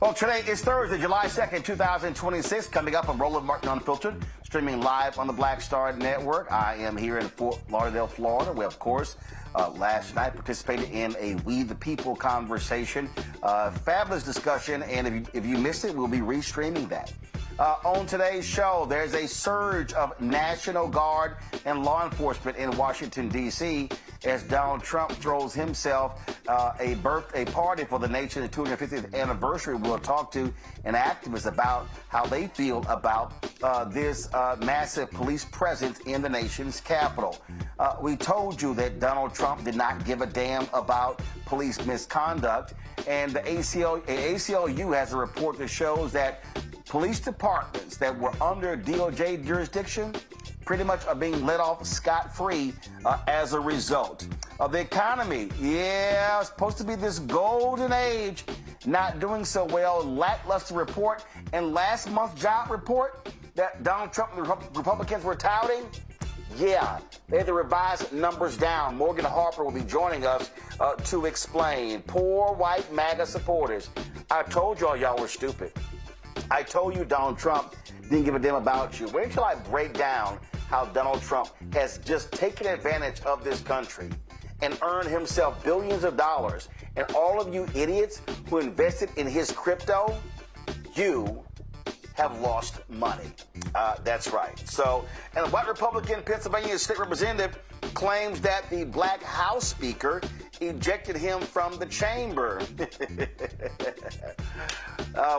Well, today is Thursday, July 2nd, 2026. Coming up on Roland Martin Unfiltered, streaming live on the Black Star Network. I am here in Fort Lauderdale, Florida, where, of course, last night participated in a We the People conversation. Fabulous discussion, and if you missed it, we'll be restreaming that. On today's show, there's a surge of National Guard and law enforcement in Washington, D.C. as Donald Trump throws himself a party for the nation's 250th anniversary. We'll talk to an activist about how they feel about this massive police presence in the nation's capital. We told you that Donald Trump did not give a damn about police misconduct, and the ACLU has a report that shows that police departments that were under DOJ jurisdiction pretty much are being let off scot-free as a result. The economy, it's supposed to be this golden age, not doing so well. Lackluster report. And last month's job report that Donald Trump and the Republicans were touting, they had to revise numbers down. Morgan Harper will be joining us to explain. Poor white MAGA supporters. I told y'all were stupid. I told you Donald Trump didn't give a damn about you. Wait until I break down how Donald Trump has just taken advantage of this country and earned himself billions of dollars. And all of you idiots who invested in his crypto, you have lost money. That's right. So, and a white Republican Pennsylvania state representative claims that the black House Speaker ejected him from the chamber.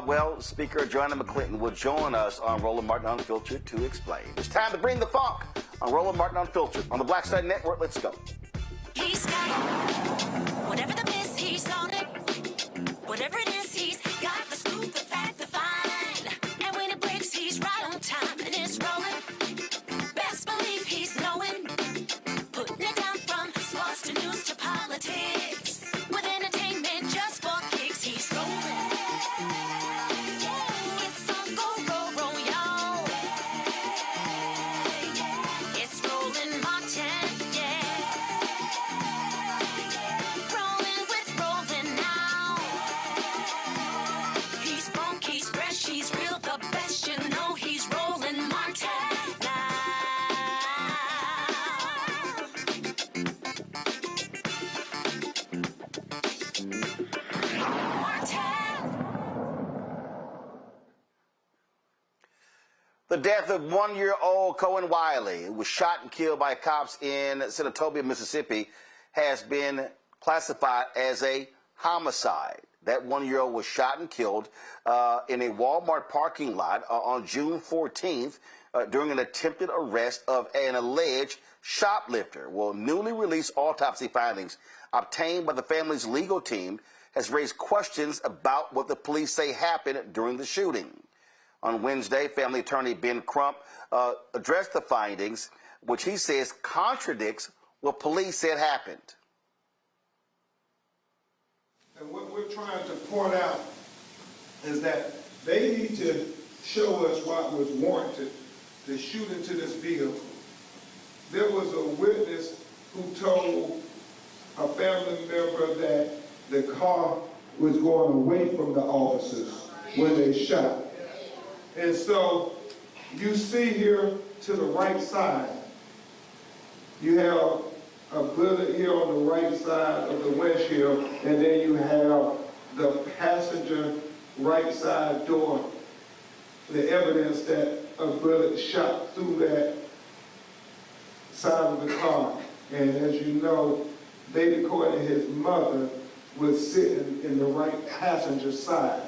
Well, Speaker Joanna McClinton will join us on Roland Martin Unfiltered to explain. It's time to bring the funk on Roland Martin Unfiltered on the Black Star Network. Let's go. He's got it. Whatever the miss, he's on it. Whatever it is, he's got the scoop, the fact, the fine. And when it breaks, he's right on time and it's rolling. Best believe he's knowing. Putting it down from sports to news to politics. With entertainment just for kicks, he's rolling. It's on go, y'all. It's Roland Martin, rolling with Roland now. He's funk, he's fresh, he's real, the best, you know he's Roland Martin now. The death of one-year-old Cohen Wiley, who was shot and killed by cops in Senatobia, Mississippi, has been classified as a homicide. That one-year-old was shot and killed in a Walmart parking lot on June 14th during an attempted arrest of an alleged shoplifter. Well, newly released autopsy findings obtained by the family's legal team has raised questions about what the police say happened during the shooting. On Wednesday, family attorney Ben Crump addressed the findings, which he says contradicts what police said happened. And what we're trying to point out is that they need to show us what was warranted to shoot into this vehicle. There was a witness who told a family member that the car was going away from the officers when they shot. And so you see here to the right side, you have a bullet here on the right side of the windshield, and then you have the passenger right side door, the evidence that a bullet shot through that side of the car. And as you know, baby Courtney, his mother, was sitting in the right passenger side.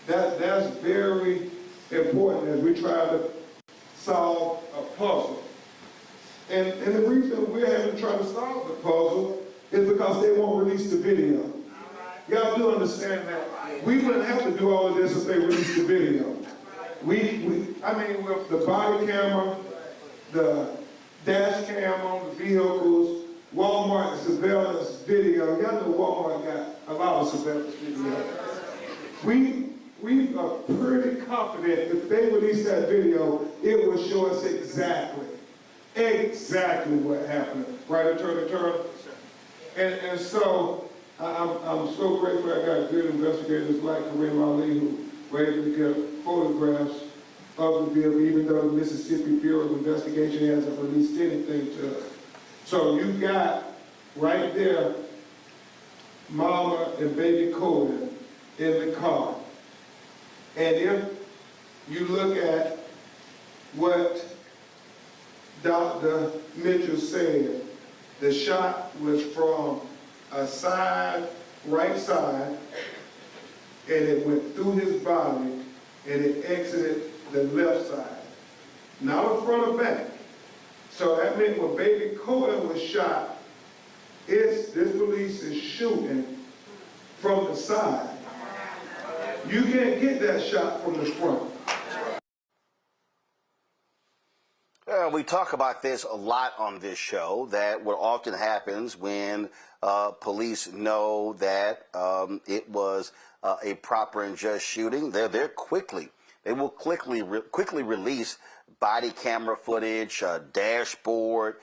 That's very important as we try to solve a puzzle. And the reason we're having to try to solve the puzzle is because they won't release the video. Y'all do understand that. We wouldn't have to do all of this if they released the video. I mean, with the body camera, the dash cam on the vehicles, Walmart surveillance video. Y'all know Walmart got a lot of surveillance video. We are pretty confident if they release that video, it will show us exactly what happened. Right, Attorney Turner? And so I'm so grateful I got good investigators like Kareem Ali who were able to get photographs of the vehicle, even though the Mississippi Bureau of Investigation hasn't released anything to us. So you got right there Mama and baby Coda in the car. And if you look at what Dr. Mitchell said, the shot was from a side, right side, and it went through his body, and it exited the left side. Not a front or back. So that meant when baby Coda was shot, this police is shooting from the side. You can't get that shot from the front. We talk about this a lot on this show, that what often happens when police know that it was a proper and just shooting, they will quickly release body camera footage, dashboard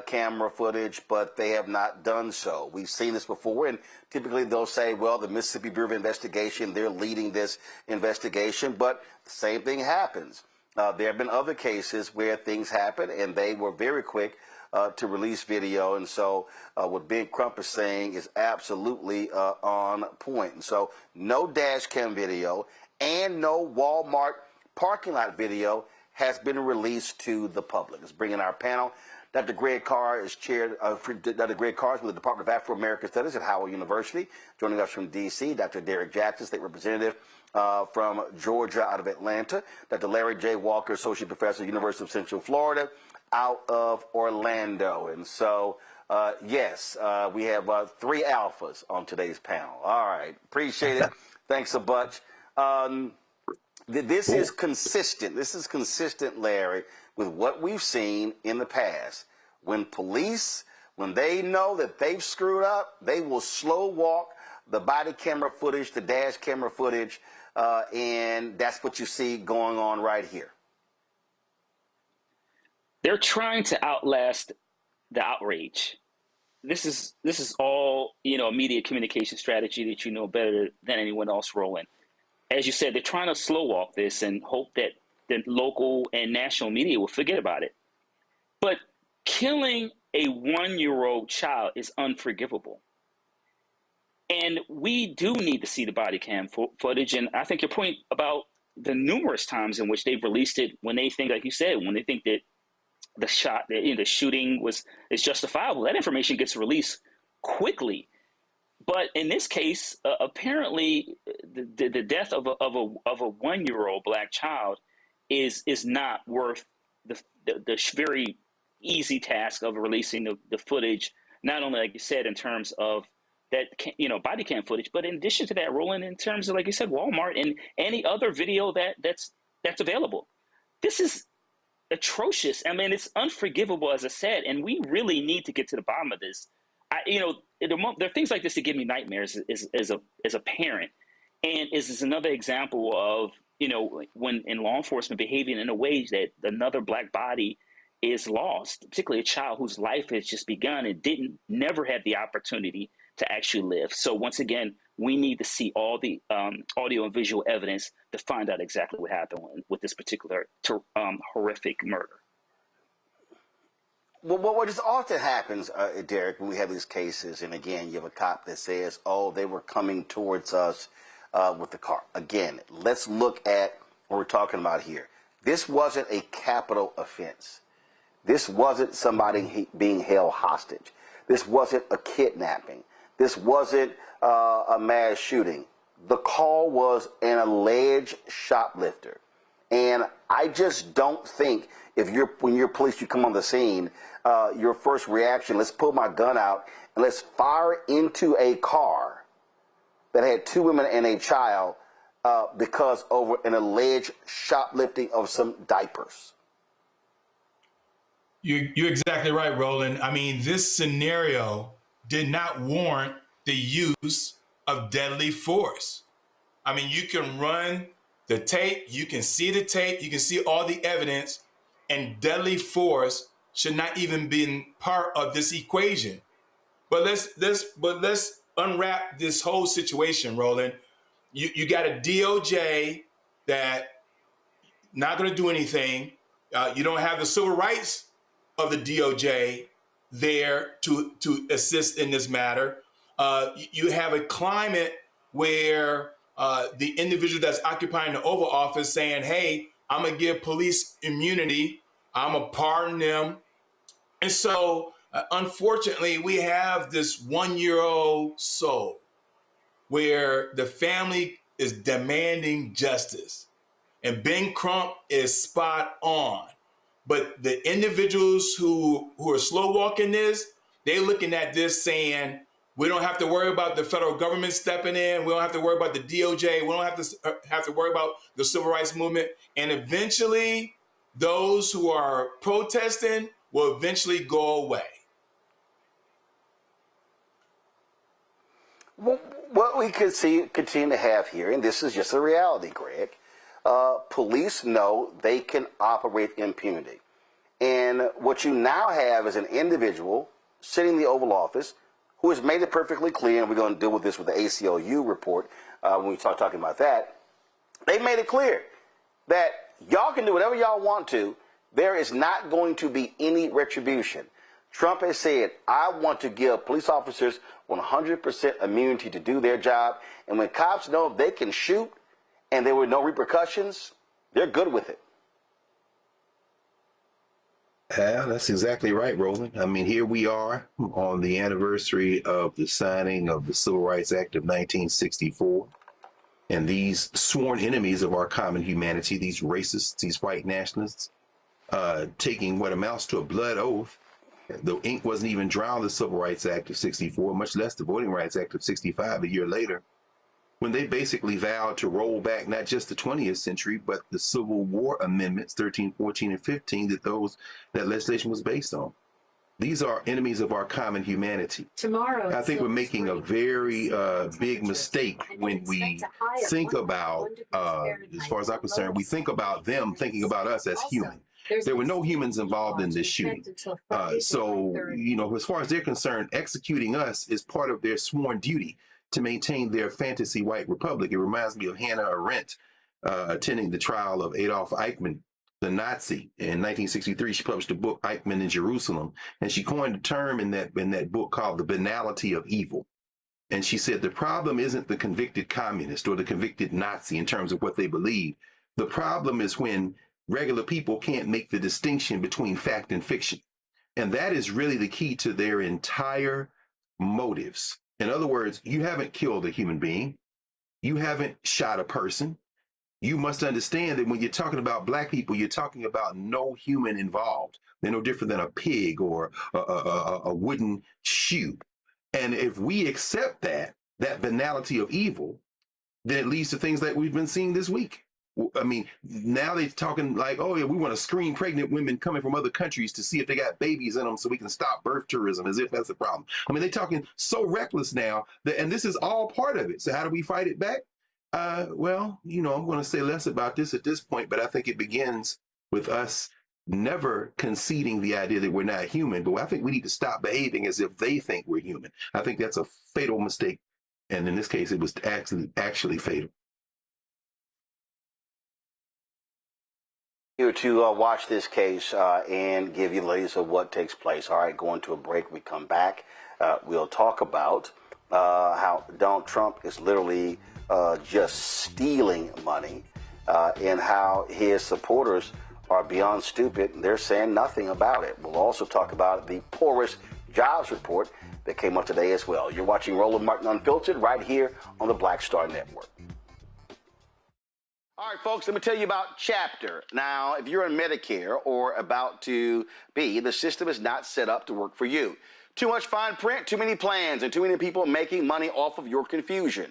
camera footage, but they have not done so. We've seen this before, and typically they'll say, well, the Mississippi Bureau of Investigation, they're leading this investigation, but the same thing happens. There have been other cases where things happen, and they were very quick to release video. And so what Big Crump is saying is absolutely on point. And so no dash cam video and no Walmart parking lot video has been released to the public. Let's bring in our panel. Dr. Greg Carr is chaired, Dr. Greg Carr is with the Department of Afro-American Studies at Howard University. Joining us from D.C., Dr. Derek Jackson, State Representative from Georgia out of Atlanta. Dr. Larry J. Walker, Associate Professor, University of Central Florida out of Orlando. And so, yes, we have 3 alphas on today's panel. All right. Appreciate it. Thanks a bunch. This is consistent. This is consistent, Larry, with what we've seen in the past. When police, when they know that they've screwed up, they will slow walk the body camera footage, the dash camera footage, and that's what you see going on right here. They're trying to outlast the outrage. This is all, a media communication strategy that you know better than anyone else, Roland. As you said, they're trying to slow walk this and hope that the local and national media will forget about it. But killing a 1-year-old child is unforgivable. And we do need to see the body cam footage. And I think your point about the numerous times in which they've released it, when they think, like you said, when they think that the shooting is justifiable, that information gets released quickly. But in this case, apparently, the death of a 1-year-old black child is not worth the very easy task of releasing the footage. Not only, like you said, in terms of that body cam footage, but in addition to that, Roland, in terms of, like you said, Walmart and any other video that's available. This is atrocious. I mean, it's unforgivable, as I said, and we really need to get to the bottom of this. There are things like this that give me nightmares as a parent, and is another example of when in law enforcement behaving in a way that another black body is lost, particularly a child whose life has just begun and never had the opportunity to actually live. So once again, we need to see all the audio and visual evidence to find out exactly what happened with this particular horrific murder. Well, what just often happens, Derek, when we have these cases, and again, you have a cop that says, oh, they were coming towards us with the car. Again, let's look at what we're talking about here. This wasn't a capital offense. This wasn't somebody being held hostage. This wasn't a kidnapping. This wasn't a mass shooting. The call was an alleged shoplifter. And I just don't think when you're police, you come on the scene, your first reaction, let's pull my gun out and let's fire into a car that had 2 women and a child because over an alleged shoplifting of some diapers. You're exactly right, Roland. I mean, this scenario did not warrant the use of deadly force. I mean, you can run the tape, you can see the tape, you can see all the evidence, and deadly force should not even be part of this equation. But let's unwrap this whole situation, Roland. You got a DOJ that not going to do anything. You don't have the civil rights of the DOJ there to assist in this matter. You have a climate where the individual that's occupying the Oval Office saying, hey, I'm going to give police immunity. I'm going to pardon them. And so, unfortunately, we have this 1-year-old soul where the family is demanding justice. And Ben Crump is spot on. But the individuals who are slow walking this, they're looking at this saying, we don't have to worry about the federal government stepping in. We don't have to worry about the DOJ. We don't have to worry about the civil rights movement. And eventually, those who are protesting will eventually go away. Well, what we could continue to have here, and this is just a reality, Greg, police know they can operate impunity. And what you now have is an individual sitting in the Oval Office who has made it perfectly clear, and we're going to deal with this with the ACLU report when we start talking about that. They made it clear that y'all can do whatever y'all want to. There is not going to be any retribution. Trump has said, I want to give police officers 100% immunity to do their job. And when cops know they can shoot and there were no repercussions, they're good with it. Yeah, that's exactly right, Roland. I mean, here we are on the anniversary of the signing of the Civil Rights Act of 1964. And these sworn enemies of our common humanity, these racists, these white nationalists, taking what amounts to a blood oath. The ink wasn't even dry on the Civil Rights Act of 64, much less the Voting Rights Act of 65 a year later, when they basically vowed to roll back not just the 20th century, but the Civil War amendments, 13, 14, and 15, that legislation was based on. These are enemies of our common humanity. Tomorrow, I think we're making a very big mistake when we think about, as far as I'm concerned, we think about them thinking about us as human. There were no humans involved in this shooting. So, you know, as far as they're concerned, executing us is part of their sworn duty to maintain their fantasy white republic. It reminds me of Hannah Arendt attending the trial of Adolf Eichmann, the Nazi. In 1963, she published a book, Eichmann in Jerusalem, and she coined a term in that book called the banality of evil. And she said the problem isn't the convicted communist or the convicted Nazi in terms of what they believe. The problem is when regular people can't make the distinction between fact and fiction. And that is really the key to their entire motives. In other words, you haven't killed a human being. You haven't shot a person. You must understand that when you're talking about black people, you're talking about no human involved. They're no different than a pig or a wooden shoe. And if we accept that banality of evil, then it leads to things like we've been seeing this week. I mean, now they're talking like, oh, yeah, we want to screen pregnant women coming from other countries to see if they got babies in them so we can stop birth tourism, as if that's a problem. I mean, they're talking so reckless now, and this is all part of it. So how do we fight it back? Well, you know, I'm going to say less about this at this point, but I think it begins with us never conceding the idea that we're not human. But I think we need to stop behaving as if they think we're human. I think that's a fatal mistake. And in this case, it was actually fatal. Here to watch this case and give you the latest of what takes place. All right, going to a break. We come back. We'll talk about how Donald Trump is literally just stealing money and how his supporters are beyond stupid. They're saying nothing about it. We'll also talk about the poorest jobs report that came up today as well. You're watching Roland Martin Unfiltered right here on the Black Star Network. All right, folks, let me tell you about Chapter. Now, if you're on Medicare or about to be, the system is not set up to work for you. Too much fine print, too many plans, and too many people making money off of your confusion.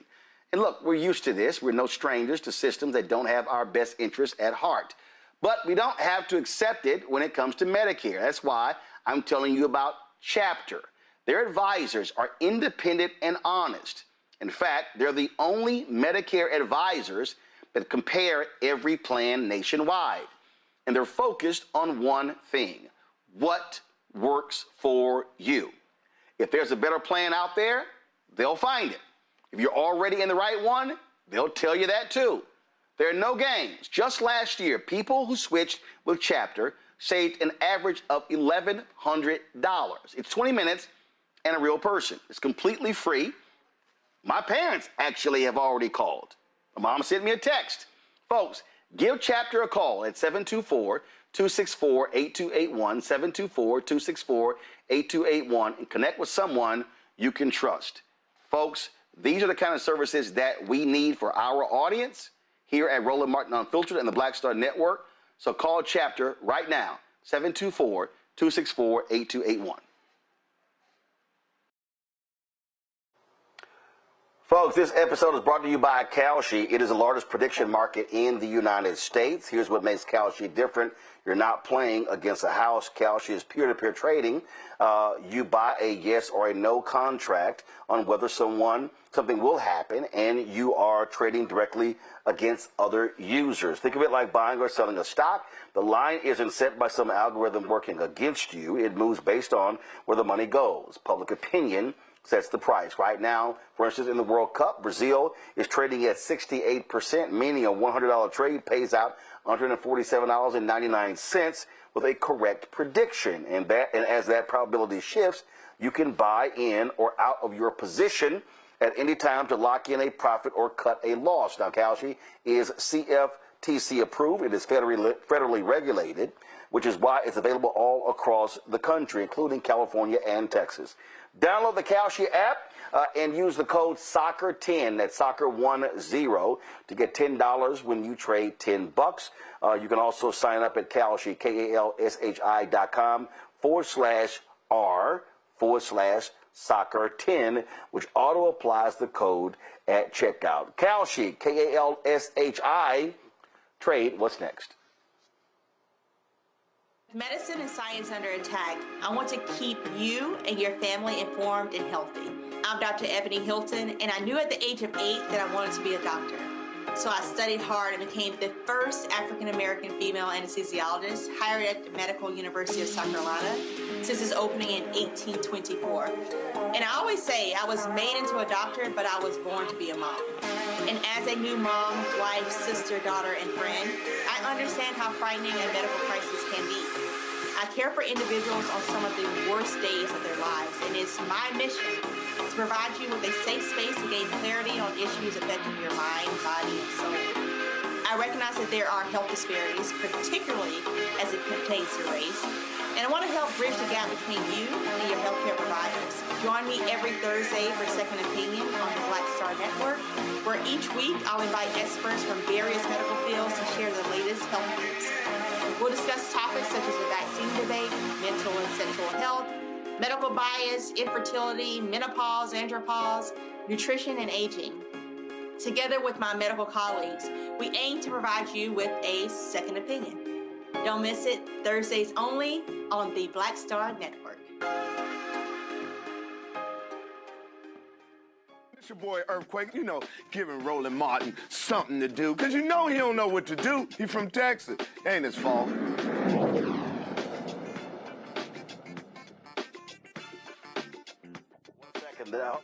And look, we're used to this. We're no strangers to systems that don't have our best interests at heart. But we don't have to accept it when it comes to Medicare. That's why I'm telling you about Chapter. Their advisors are independent and honest. In fact, they're the only Medicare advisors that compare every plan nationwide. And they're focused on one thing: what works for you. If there's a better plan out there, they'll find it. If you're already in the right one, they'll tell you that too. There are no games. Just last year, people who switched with Chapter saved an average of $1,100. It's 20 minutes and a real person. It's completely free. My parents actually have already called. My mom sent me a text. Folks, give Chapter a call at 724-264-8281, 724-264-8281, and connect with someone you can trust. Folks, these are the kind of services that we need for our audience here at Roland Martin Unfiltered and the Black Star Network. So call Chapter right now, 724-264-8281. Folks, this episode is brought to you by Kalshi. It is the largest prediction market in the United States. Here's what makes Kalshi different. You're not playing against a house. Kalshi is peer-to-peer trading. You buy a yes or a no contract on whether something will happen, and you are trading directly against other users. Think of it like buying or selling a stock. The line isn't set by some algorithm working against you. It moves based on where the money goes. Public opinion sets the price. Right now, for instance, in the World Cup, Brazil is trading at 68%, meaning a $100 trade pays out $147.99 with a correct prediction. And as that probability shifts, you can buy in or out of your position at any time to lock in a profit or cut a loss. Now, Kalshi is CFTC approved. It is federally regulated, which is why it's available all across the country, including California and Texas. Download the Kalshi app and use the code SOCCER10, that's SOCCER10, to get $10 when you trade $10. You can also sign up at Kalshi, KALSHI.com/R/SOCCER10, which auto applies the code at checkout. Kalshi, KALSHI, trade. What's next? Medicine and science under attack. I want to keep you and your family informed and healthy. I'm Dr. Ebony Hilton, and I knew at the age of 8 that I wanted to be a doctor. So I studied hard and became the first African-American female anesthesiologist hired at the Medical University of South Carolina since its opening in 1824. And I always say I was made into a doctor, but I was born to be a mom. And as a new mom, wife, sister, daughter, and friend, I understand how frightening a medical crisis can be. I care for individuals on some of the worst days of their lives, and it's my mission to provide you with a safe space to gain clarity on issues affecting your mind, body, and soul. I recognize that there are health disparities, particularly as it pertains to race, and I want to help bridge the gap between you and your healthcare providers. Join me every Thursday for Second Opinion on the Black Star Network, where each week I'll invite experts from various medical fields to share the latest health news. We'll discuss topics such as the vaccine debate, mental and sexual health, medical bias, infertility, menopause, andropause, nutrition, and aging. Together with my medical colleagues, we aim to provide you with a second opinion. Don't miss it, Thursdays only on the Black Star Network. It's your boy Earthquake, giving Roland Martin something to do, because he don't know what to do. He from Texas. Ain't his fault. 1 second now.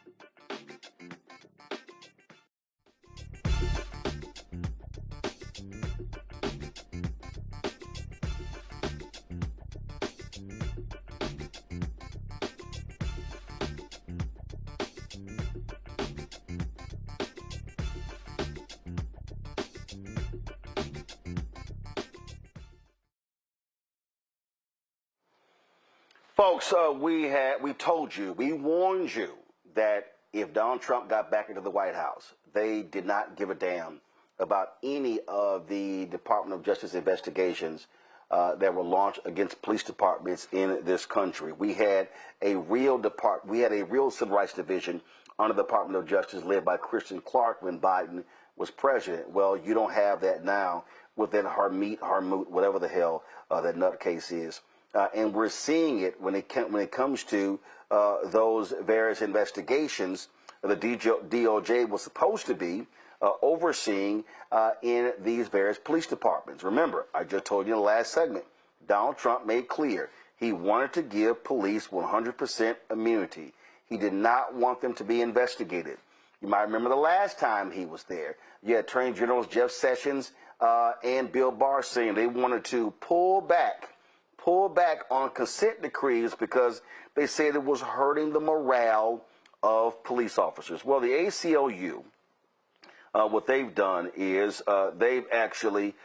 Folks, we told you, we warned you that if Donald Trump got back into the White House, they did not give a damn about any of the Department of Justice investigations that were launched against police departments in this country. We had a real civil rights division under the Department of Justice led by Christian Clark when Biden was president. Well, you don't have that now within Harmoot, whatever the hell that nutcase is. And we're seeing it when it comes to those various investigations the DOJ was supposed to be overseeing in these various police departments. Remember, I just told you in the last segment, Donald Trump made clear he wanted to give police 100% immunity. He did not want them to be investigated. You might remember the last time he was there. You had Attorney Generals Jeff Sessions and Bill Barr saying they wanted to pull back on consent decrees because they said it was hurting the morale of police officers. Well, the ACLU, what they've done is they've actually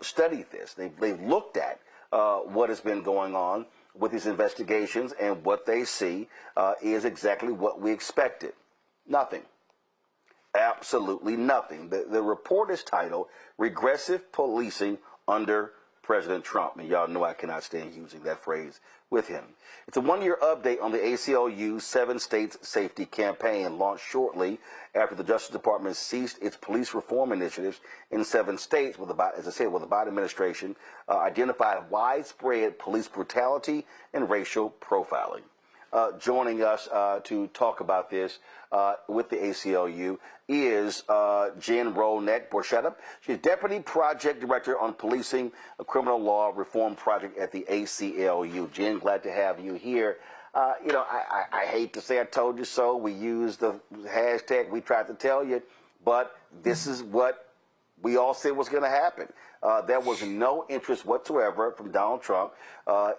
studied this. They've looked at what has been going on with these investigations, and what they see is exactly what we expected. Nothing. Absolutely nothing. The report is titled Regressive Policing Under President Trump. And y'all know I cannot stand using that phrase with him. It's a one-year update on the ACLU's 7 states safety campaign, launched shortly after the Justice Department ceased its police reform initiatives in 7 states, with as I said, with the Biden administration identified widespread police brutality and racial profiling. Joining us to talk about this with the ACLU is Jen Rollneck-Borchetta. She's Deputy Project Director on Policing, a Criminal Law Reform Project at the ACLU. Jen, glad to have you here. I hate to say I told you so. We used the hashtag, we tried to tell you, but this is what we all said was going to happen. There was no interest whatsoever from Donald Trump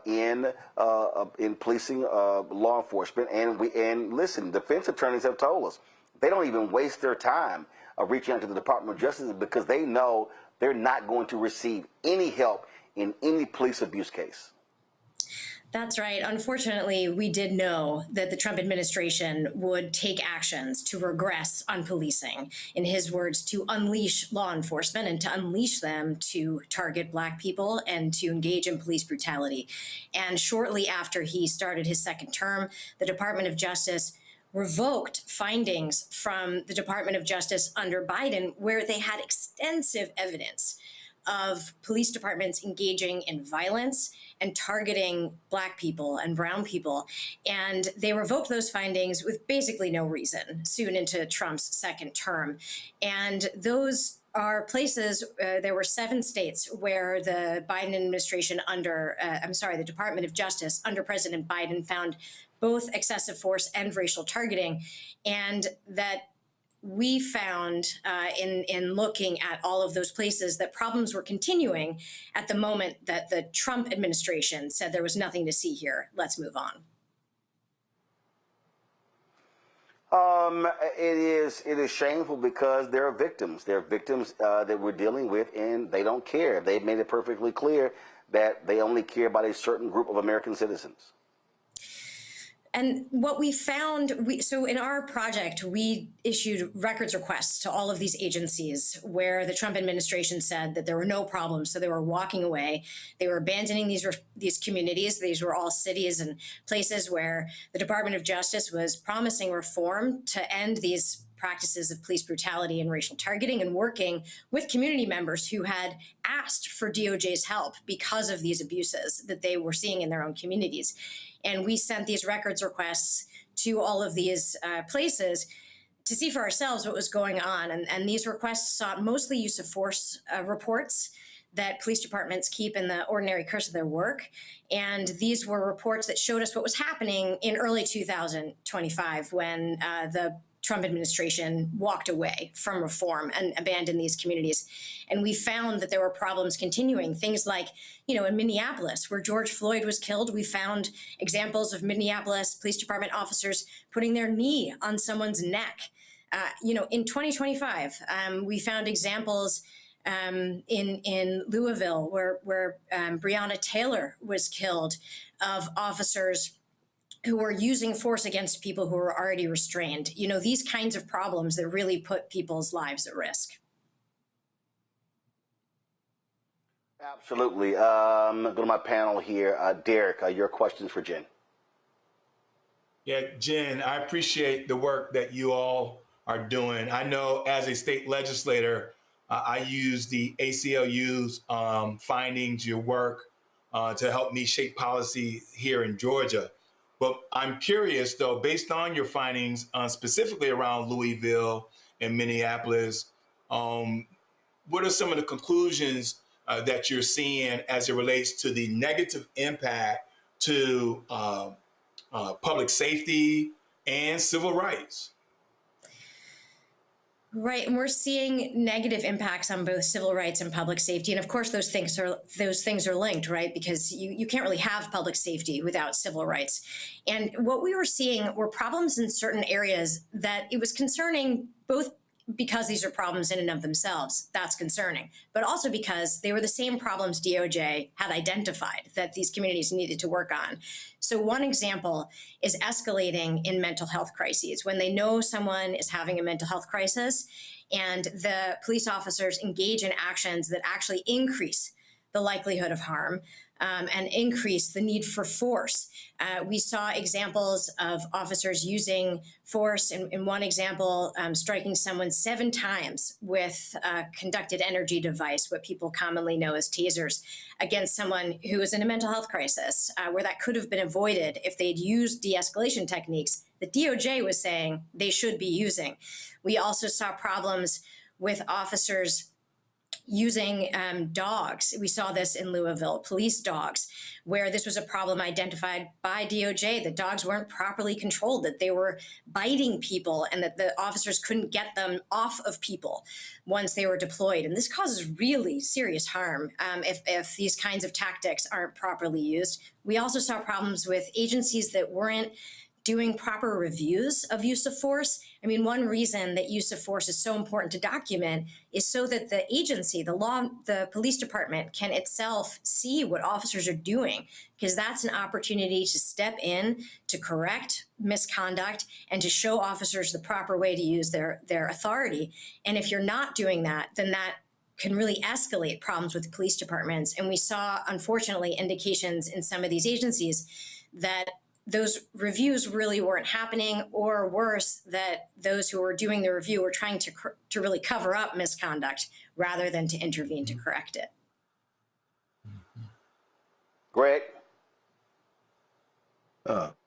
in policing law enforcement, and listen, defense attorneys have told us they don't even waste their time reaching out to the Department of Justice because they know they're not going to receive any help in any police abuse case. That's right. Unfortunately, we did know that the Trump administration would take actions to regress on policing. In his words, to unleash law enforcement and to unleash them to target Black people and to engage in police brutality. And shortly after he started his second term, the Department of Justice revoked findings from the Department of Justice under Biden, where they had extensive evidence of police departments engaging in violence and targeting Black people and brown people. And they revoked those findings with basically no reason soon into Trump's second term. And those are places, there were 7 states where the Biden administration the Department of Justice under President Biden found both excessive force and racial targeting. And that we found in looking at all of those places that problems were continuing at the moment that the Trump administration said there was nothing to see here. Let's move on. It is shameful because there are victims. There are victims that we're dealing with, and they don't care. They've made it perfectly clear that they only care about a certain group of American citizens. And what we found, so in our project, we issued records requests to all of these agencies where the Trump administration said that there were no problems. So they were walking away. They were abandoning these communities. These were all cities and places where the Department of Justice was promising reform to end these practices of police brutality and racial targeting, and working with community members who had asked for DOJ's help because of these abuses that they were seeing in their own communities. And we sent these records requests to all of these places to see for ourselves what was going on. And these requests sought mostly use of force reports that police departments keep in the ordinary course of their work. And these were reports that showed us what was happening in early 2025 when the Trump administration walked away from reform and abandoned these communities. And we found that there were problems continuing. Things like, in Minneapolis, where George Floyd was killed, we found examples of Minneapolis Police Department officers putting their knee on someone's neck. In 2025, we found examples in Louisville where Breonna Taylor was killed, of officers who were using force against people who were already restrained. These kinds of problems that really put people's lives at risk. Absolutely. Go to my panel here. Derek, your questions for Jen. Yeah, Jen, I appreciate the work that you all are doing. I know as a state legislator, I use the ACLU's findings, your work, to help me shape policy here in Georgia. But I'm curious, though, based on your findings, specifically around Louisville and Minneapolis, what are some of the conclusions that you're seeing as it relates to the negative impact to public safety, and civil rights. Right, and we're seeing negative impacts on both civil rights and public safety, and of course those things are linked, right? Because you can't really have public safety without civil rights. And what we were seeing were problems in certain areas that it was concerning, both because these are problems in and of themselves, that's concerning, but also because they were the same problems DOJ had identified that these communities needed to work on. So one example is escalating in mental health crises. When they know someone is having a mental health crisis and the police officers engage in actions that actually increase the likelihood of harm and increase the need for force. We saw examples of officers using force. In one example, striking someone 7 times with a conducted energy device, what people commonly know as tasers, against someone who was in a mental health crisis, where that could have been avoided if they'd used de-escalation techniques that DOJ was saying they should be using. We also saw problems with officers using dogs. We saw this in Louisville, police dogs, where this was a problem identified by DOJ, that dogs weren't properly controlled, that they were biting people, and that the officers couldn't get them off of people once they were deployed. And this causes really serious harm if these kinds of tactics aren't properly used. We also saw problems with agencies that weren't doing proper reviews of use of force. I mean, one reason that use of force is so important to document is so that the agency, the police department can itself see what officers are doing, because that's an opportunity to step in, to correct misconduct, and to show officers the proper way to use their authority. And if you're not doing that, then that can really escalate problems with police departments. And we saw, unfortunately, indications in some of these agencies that those reviews really weren't happening, or worse, that those who were doing the review were trying to really cover up misconduct rather than to intervene to correct it. Greg?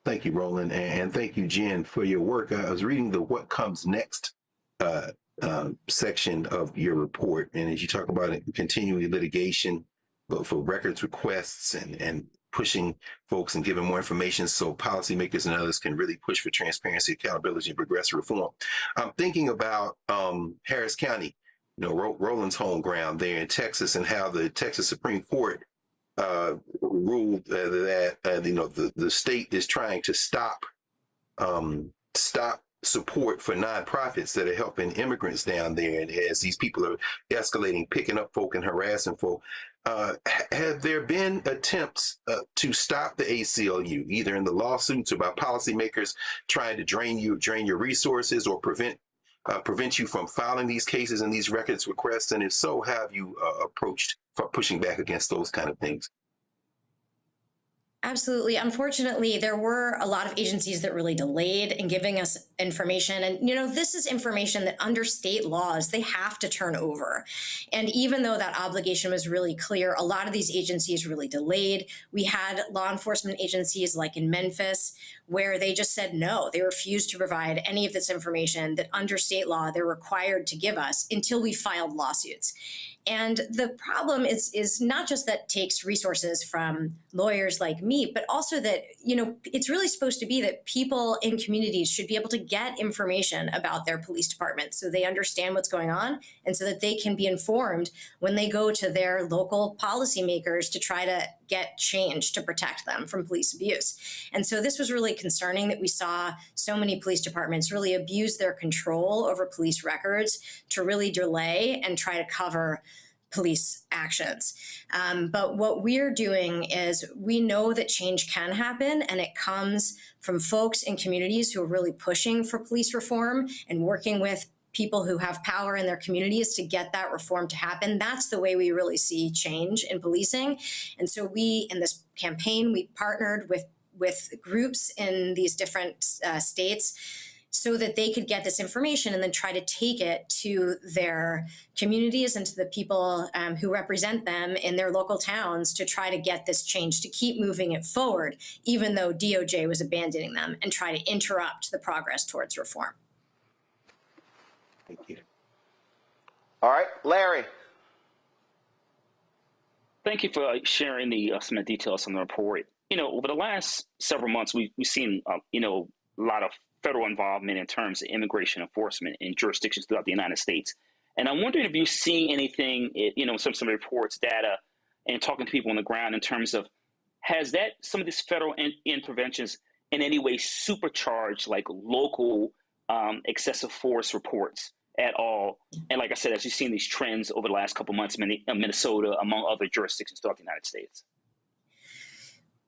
Thank you, Roland, and thank you, Jen, for your work. I was reading the What Comes Next section of your report, and as you talk about it, continuing litigation, but for records requests and pushing folks and giving more information so policymakers and others can really push for transparency, accountability, and progressive reform. I'm thinking about Harris County, Roland's home ground there in Texas, and how the Texas Supreme Court ruled that the state is trying to stop support for nonprofits that are helping immigrants down there, and as these people are escalating, picking up folk and harassing folk. Have there been attempts to stop the ACLU, either in the lawsuits or by policymakers trying to drain your resources, or prevent you from filing these cases and these records requests? And if so, have you approached pushing back against those kind of things? Absolutely. Unfortunately, there were a lot of agencies that really delayed in giving us information. And, this is information that under state laws, they have to turn over. And even though that obligation was really clear, a lot of these agencies really delayed. We had law enforcement agencies like in Memphis, where they just said no. They refused to provide any of this information that under state law they're required to give us until we filed lawsuits. And the problem is not just that takes resources from lawyers like me, but also that, it's really supposed to be that people in communities should be able to get information about their police department so they understand what's going on, and so that they can be informed when they go to their local policymakers to try to get change to protect them from police abuse. And so this was really concerning that we saw so many police departments really abuse their control over police records to really delay and try to cover police actions. But what we're doing is we know that change can happen, and it comes from folks in communities who are really pushing for police reform and working with people who have power in their communities to get that reform to happen. That's the way we really see change in policing. And so we, in this campaign, we partnered with groups in these different states so that they could get this information and then try to take it to their communities and to the people who represent them in their local towns to try to get this change, to keep moving it forward, even though DOJ was abandoning them, and try to interrupt the progress towards reform. Thank you. All right, Larry. Thank you for sharing some of the details on the report. Over the last several months, we've seen, a lot of federal involvement in terms of immigration enforcement in jurisdictions throughout the United States. And I'm wondering if you're seeing anything, some reports, data, and talking to people on the ground in terms of, has that some of these federal interventions in any way supercharged like local excessive force reports at all? And like I said, as you've seen these trends over the last couple of months, Minnesota, among other jurisdictions throughout the United States.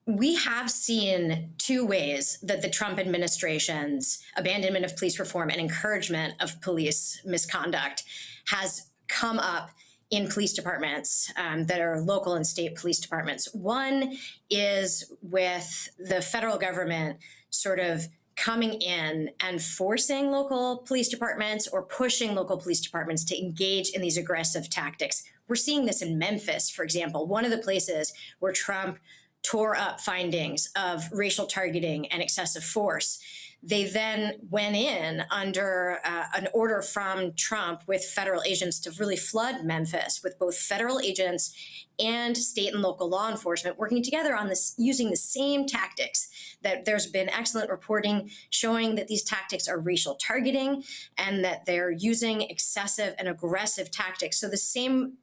We have seen two ways that the Trump administration's abandonment of police reform and encouragement of police misconduct has come up in police departments that are local and state police departments. One is with the federal government sort of coming in and forcing local police departments or pushing local police departments to engage in these aggressive tactics. We're seeing this in Memphis, for example, one of the places where Trump tore up findings of racial targeting and excessive force. They then went in under an order from Trump with federal agents to really flood Memphis with both federal agents and state and local law enforcement working together on this, using the same tactics. That there's been excellent reporting showing that these tactics are racial targeting and that they're using excessive and aggressive tactics. So the same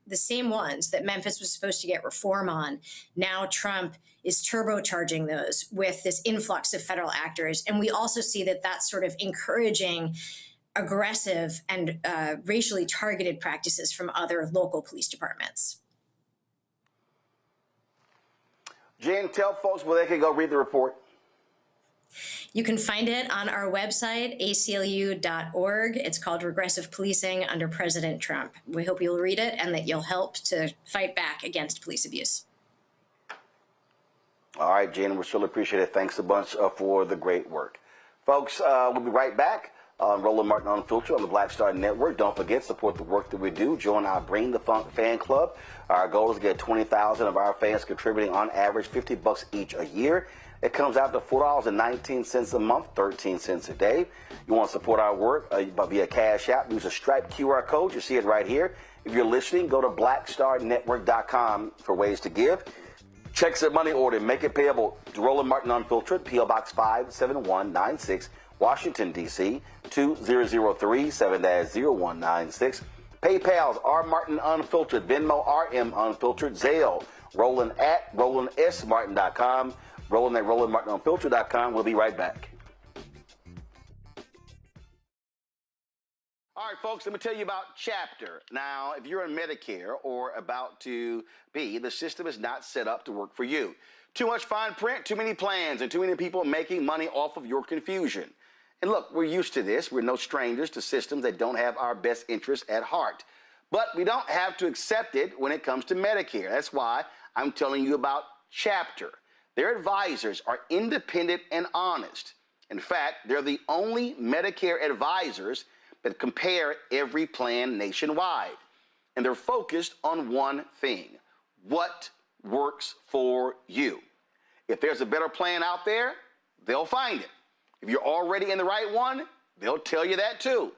ones that Memphis was supposed to get reform on, now Trump is turbocharging those with this influx of federal actors. And we also see that that's sort of encouraging aggressive and racially targeted practices from other local police departments. Jen, tell folks where they can go read the report. You can find it on our website, aclu.org. It's called Regressive Policing Under President Trump. We hope you'll read it and that you'll help to fight back against police abuse. All right, Jen, we surely appreciate it. Thanks a bunch for the great work. Folks, we'll be right back on Roland Martin Unfiltered on the Black Star Network. Don't forget, support the work that we do. Join our Bring the Funk fan club. Our goal is to get 20,000 of our fans contributing on average $50 each a year. It comes out to $4.19 a month, 13 cents a day. You want to support our work via Cash App. Use a striped QR code. You see it right here. If you're listening, go to blackstarnetwork.com for ways to give. Checks and money order, make it payable to Roland Martin Unfiltered, P.O. Box 57196, Washington, D.C., 2003 7-0196. PayPal's R. Martin Unfiltered, Venmo RM Unfiltered, Zelle, Roland at RolandSMartin.com, Roland at RolandMartinUnfiltered.com. We'll be right back. All right, folks, let me tell you about Chapter. Now, if you're on Medicare or about to be, the system is not set up to work for you. Too much fine print, too many plans, and too many people making money off of your confusion. And look, we're used to this. We're no strangers to systems that don't have our best interests at heart. But we don't have to accept it when it comes to Medicare. That's why I'm telling you about Chapter. Their advisors are independent and honest. In fact, they're the only Medicare advisors that compare every plan nationwide. And they're focused on one thing: what works for you. If there's a better plan out there, they'll find it. If you're already in the right one, they'll tell you that too.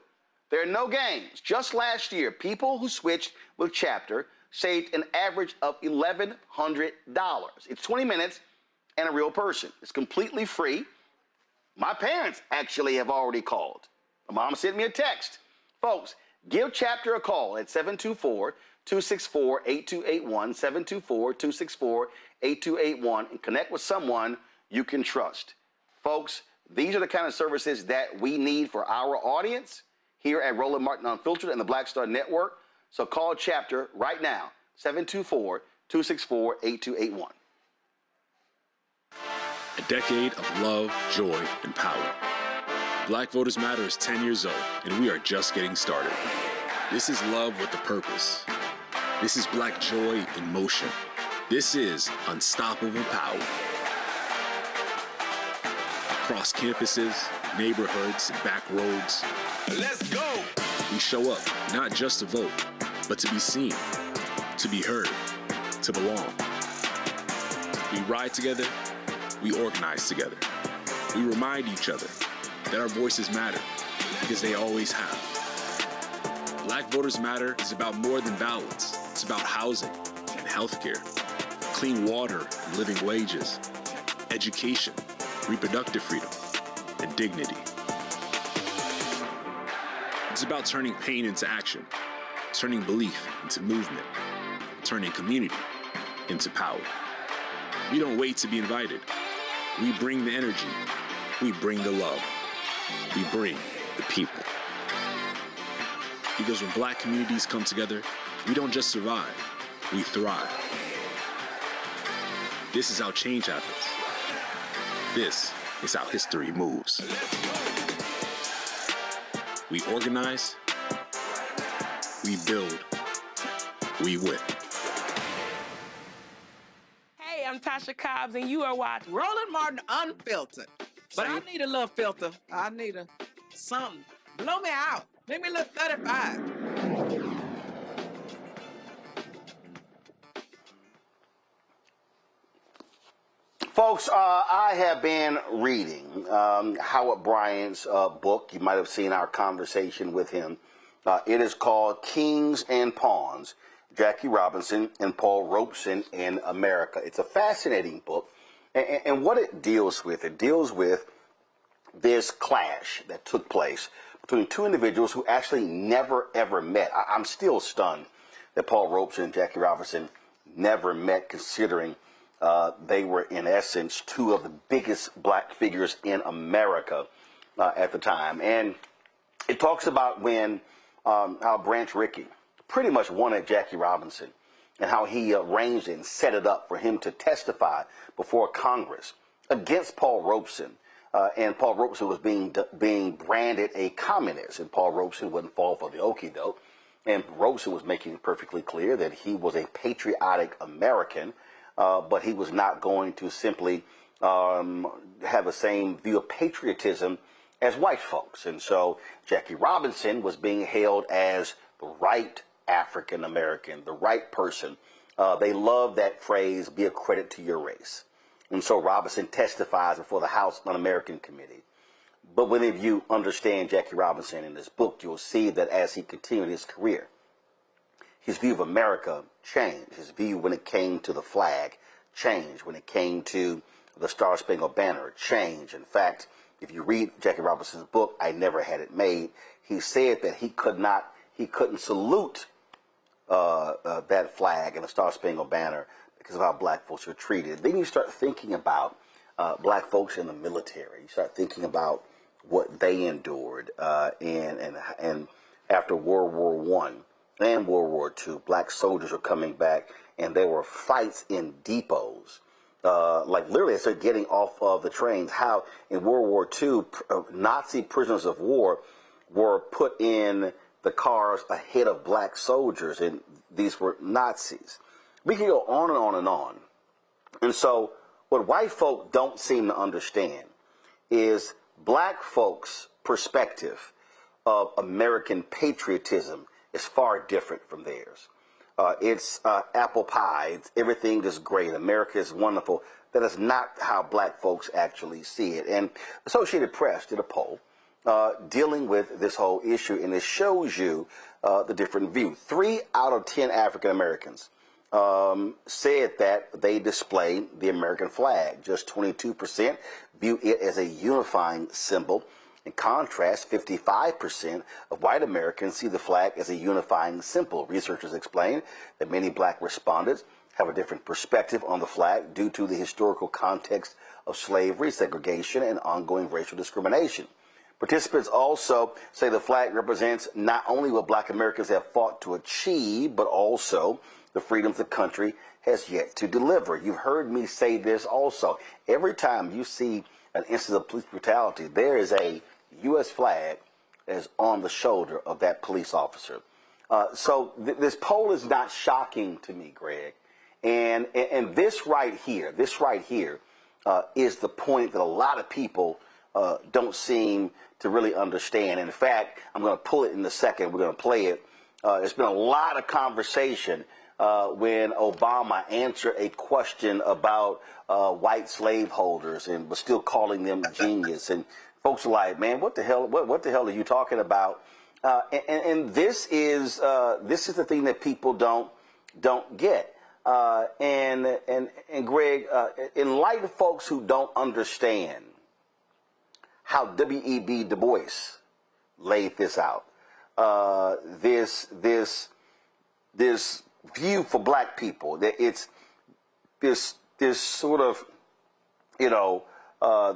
There are no games. Just last year, people who switched with Chapter saved an average of $1,100. It's 20 minutes and a real person. It's completely free. My parents actually have already called. My mom sent me a text. Folks, give Chapter a call at 724-264-8281, 724-264-8281, and connect with someone you can trust. Folks, these are the kind of services that we need for our audience here at Roland Martin Unfiltered and the Black Star Network. So call Chapter right now, 724-264-8281. A decade of love, joy, and power. Black Voters Matter is 10 years old, and we are just getting started. This is love with a purpose. This is Black joy in motion. This is unstoppable power. Across campuses, neighborhoods, and back roads. Let's go! We show up not just to vote, but to be seen, to be heard, to belong. We ride together, we organize together. We remind each other that our voices matter, because they always have. Black Voters Matter is about more than ballots. It's about housing and healthcare, clean water and living wages, education, reproductive freedom, and dignity. It's about turning pain into action, turning belief into movement, turning community into power. We don't wait to be invited. We bring the energy. We bring the love. We bring the people. Because when Black communities come together, we don't just survive, we thrive. This is how change happens. This is how history moves. We organize, we build, we win. Hey, I'm Tasha Cobbs, and you are watching Roland Martin Unfiltered. But I need a little filter. I need something. Blow me out. Make me look 35. Folks, I have been reading Howard Bryant's book. You might have seen our conversation with him. It is called Kings and Pawns, Jackie Robinson and Paul Robeson in America. It's a fascinating book. And what it deals with this clash that took place between two individuals who actually never, ever met. I'm still stunned that Paul Robeson and Jackie Robinson never met, considering they were, in essence, two of the biggest Black figures in America at the time. And it talks about when how Branch Rickey pretty much wanted Jackie Robinson, and how he arranged and set it up for him to testify before Congress against Paul Robeson. And Paul Robeson was being branded a communist, and Paul Robeson wouldn't fall for the okie doke. And Robeson was making it perfectly clear that he was a patriotic American, but he was not going to simply have the same view of patriotism as white folks. And so Jackie Robinson was being hailed as the right African American, the right person. They love that phrase, be a credit to your race. And so Robinson testifies before the House Un-American Committee. But when you understand Jackie Robinson in this book, you'll see that as he continued his career, his view of America changed. His view when it came to the flag changed. When it came to the Star-Spangled Banner changed. In fact, if you read Jackie Robinson's book, I Never Had It Made, he said that he couldn't salute that flag and the Star-Spangled Banner because of how Black folks were treated. Then you start thinking about Black folks in the military. You start thinking about what they endured, and after World War I and World War II, Black soldiers were coming back, and there were fights in depots, like literally as they're getting off of the trains. How in World War II, Nazi prisoners of war were put in the cars ahead of Black soldiers, and these were Nazis. We can go on and on and on. And so what white folk don't seem to understand is Black folks' perspective of American patriotism is far different from theirs. It's apple pie. It's everything is great. America is wonderful. That is not how Black folks actually see it. And Associated Press did a poll dealing with this whole issue, and it shows you the different view. 3 out of 10 African Americans said that they display the American flag. Just 22% view it as a unifying symbol. In contrast, 55% of white Americans see the flag as a unifying symbol. Researchers explain that many Black respondents have a different perspective on the flag due to the historical context of slavery, segregation, and ongoing racial discrimination. Participants also say the flag represents not only what Black Americans have fought to achieve, but also the freedoms the country has yet to deliver. You've heard me say this also. Every time you see an instance of police brutality, there is a U.S. flag that is on the shoulder of that police officer. So this poll is not shocking to me, Greg. And this right here is the point that a lot of people don't seem to really understand. In fact, I'm going to pull it in a second. We're going to play it. There's been a lot of conversation when Obama answered a question about white slaveholders and was still calling them genius. And folks are like, man, what the hell are you talking about? And this is the thing that people don't get. And Greg, in light of folks who don't understand how W.E.B. Du Bois laid this out, this view for black people, that it's this sort of,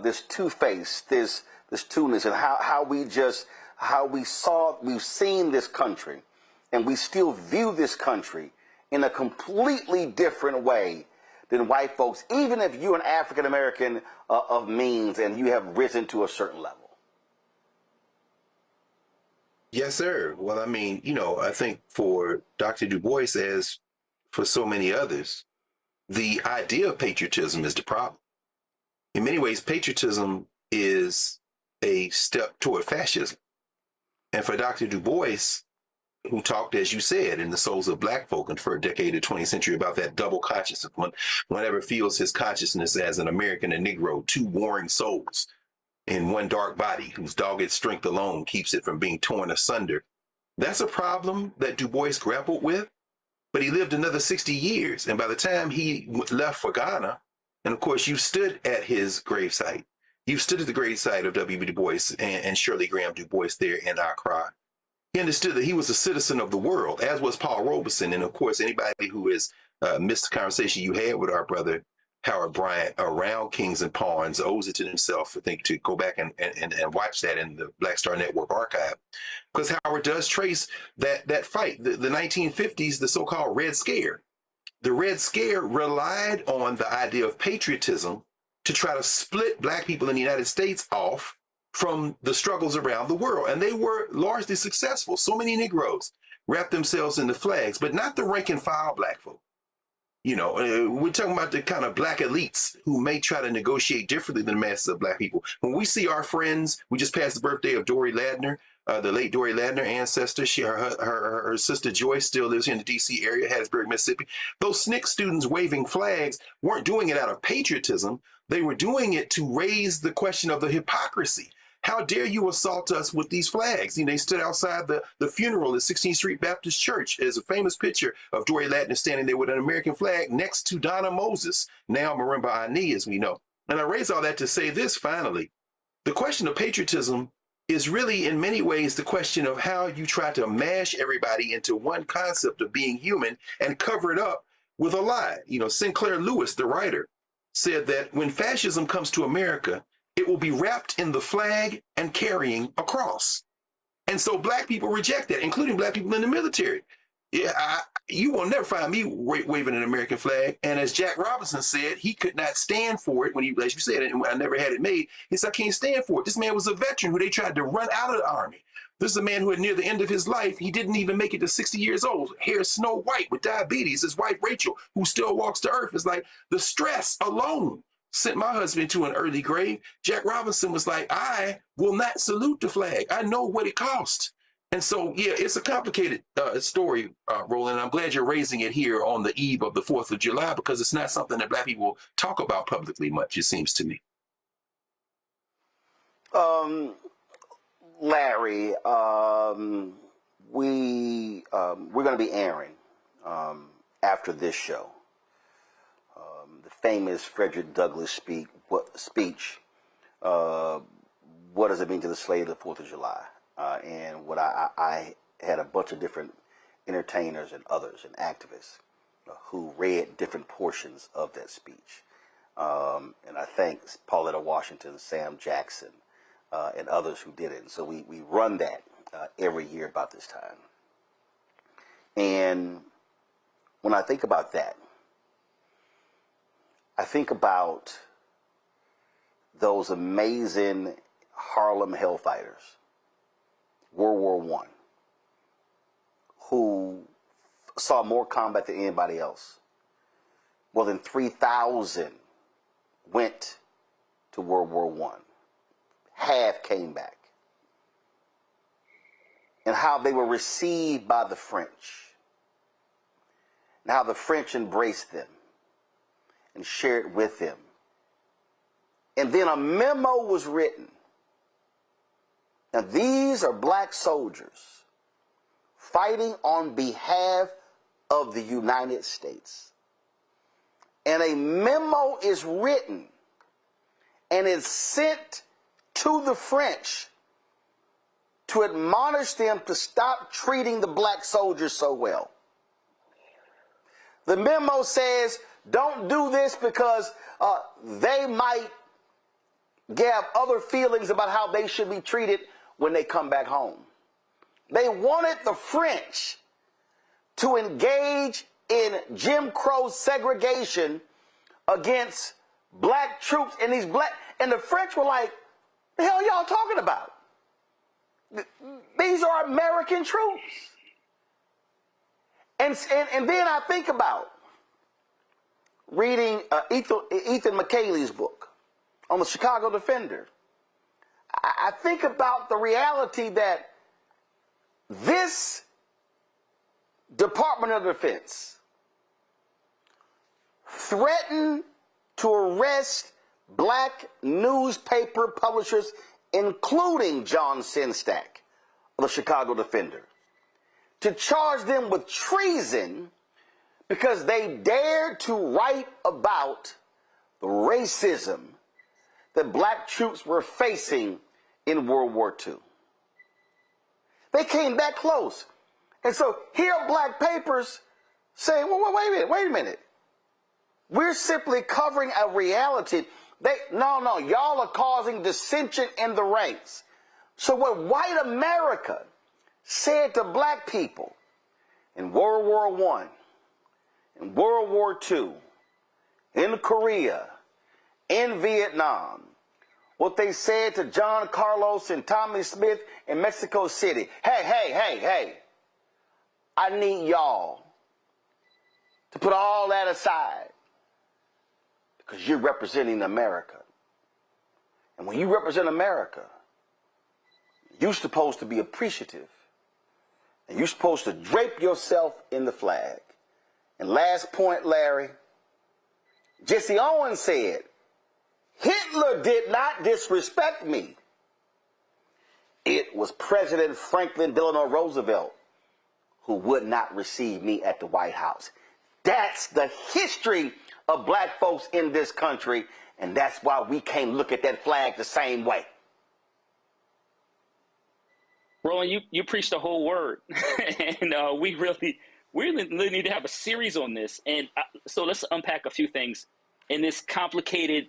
this two-face, this two-ness, and how we've seen this country, and we still view this country in a completely different way than white folks, even if you're an African American of means and you have risen to a certain level. Yes, sir. Well, I mean, I think for Dr. Du Bois, as for so many others, the idea of patriotism is the problem. In many ways, patriotism is a step toward fascism. And for Dr. Du Bois, who talked, as you said, in the souls of black folk and for a decade of the 20th century about that double consciousness, whenever feels his consciousness as an American and Negro, two warring souls in one dark body whose dogged strength alone keeps it from being torn asunder. That's a problem that Du Bois grappled with, but he lived another 60 years. And by the time he left for Ghana, and of course you stood at his gravesite, you stood at the gravesite of W.B. Du Bois and Shirley Graham Du Bois there in Accra. He understood that he was a citizen of the world, as was Paul Robeson. And of course, anybody who has missed the conversation you had with our brother Howard Bryant around Kings and Pawns owes it to himself, I think, to go back and watch that in the Black Star Network archive. Because Howard does trace that fight, the 1950s, the so-called Red Scare. The Red Scare relied on the idea of patriotism to try to split black people in the United States off from the struggles around the world. And they were largely successful. So many Negroes wrapped themselves in the flags, but not the rank and file black folk. We're talking about the kind of black elites who may try to negotiate differently than the masses of black people. When we see our friends, we just passed the birthday of Dory Ladner, the late Dory Ladner ancestor. Her sister Joyce still lives here in the D.C. area, Hattiesburg, Mississippi. Those SNCC students waving flags weren't doing it out of patriotism. They were doing it to raise the question of the hypocrisy. How dare you assault us with these flags? They stood outside the funeral at 16th Street Baptist Church. There's a famous picture of Dory Ladner standing there with an American flag next to Donna Moses, now Marimba Ani, as we know. And I raise all that to say this, finally. The question of patriotism is really, in many ways, the question of how you try to mash everybody into one concept of being human and cover it up with a lie. Sinclair Lewis, the writer, said that when fascism comes to America, it will be wrapped in the flag and carrying a cross. And so black people reject that, including black people in the military. You will never find me waving an American flag. And as Jack Robinson said, he could not stand for it when he, as you said, and I never had it made. He said, I can't stand for it. This man was a veteran who they tried to run out of the army. This is a man who had near the end of his life, he didn't even make it to 60 years old. Hair snow white with diabetes. His wife, Rachel, who still walks the earth, is like, the stress alone sent my husband to an early grave. Jack Robinson was like, I will not salute the flag. I know what it cost. And so, yeah, it's a complicated story, Roland. I'm glad you're raising it here on the eve of the 4th of July, because it's not something that black people talk about publicly much, it seems to me. Larry, we're going to be airing after this show the famous Frederick Douglass speech, what does it mean to the slave of the 4th of July? And what I had a bunch of different entertainers and others and activists who read different portions of that speech. And I thank Pauletta Washington, Sam Jackson, and others who did it. And so we run that every year about this time. And when I think about that, I think about those amazing Harlem Hellfighters, World War I, who saw more combat than anybody else. More than 3,000 went to World War I. Half came back. And how they were received by the French. And how the French embraced them and shared with them. And then a memo was written. Now these are black soldiers fighting on behalf of the United States. And a memo is written and is sent to the French to admonish them to stop treating the black soldiers so well. The memo says, don't do this because they might have other feelings about how they should be treated when they come back home. They wanted the French to engage in Jim Crow segregation against black troops and and the French were like, the hell y'all talking about? These are American troops. And then I think about reading Ethan McKayle's book on the Chicago Defender. I think about the reality that this Department of Defense threatened to arrest black newspaper publishers, including John Sinstack of the Chicago Defender, to charge them with treason because they dared to write about the racism that black troops were facing in World War II. They came that close. And so here are black papers saying, well, wait a minute. We're simply covering a reality. No, y'all are causing dissension in the ranks. So what white America said to black people in World War I, in World War II, in Korea, in Vietnam, what they said to John Carlos and Tommy Smith in Mexico City. Hey, I need y'all to put all that aside because you're representing America. And when you represent America, you're supposed to be appreciative. And you're supposed to drape yourself in the flag. And last point, Larry, Jesse Owens said, Hitler did not disrespect me. It was President Franklin Delano Roosevelt who would not receive me at the White House. That's the history of black folks in this country, and that's why we can't look at that flag the same way. Roland, you preached the whole word, and we really need to have a series on this. And so let's unpack a few things in this complicated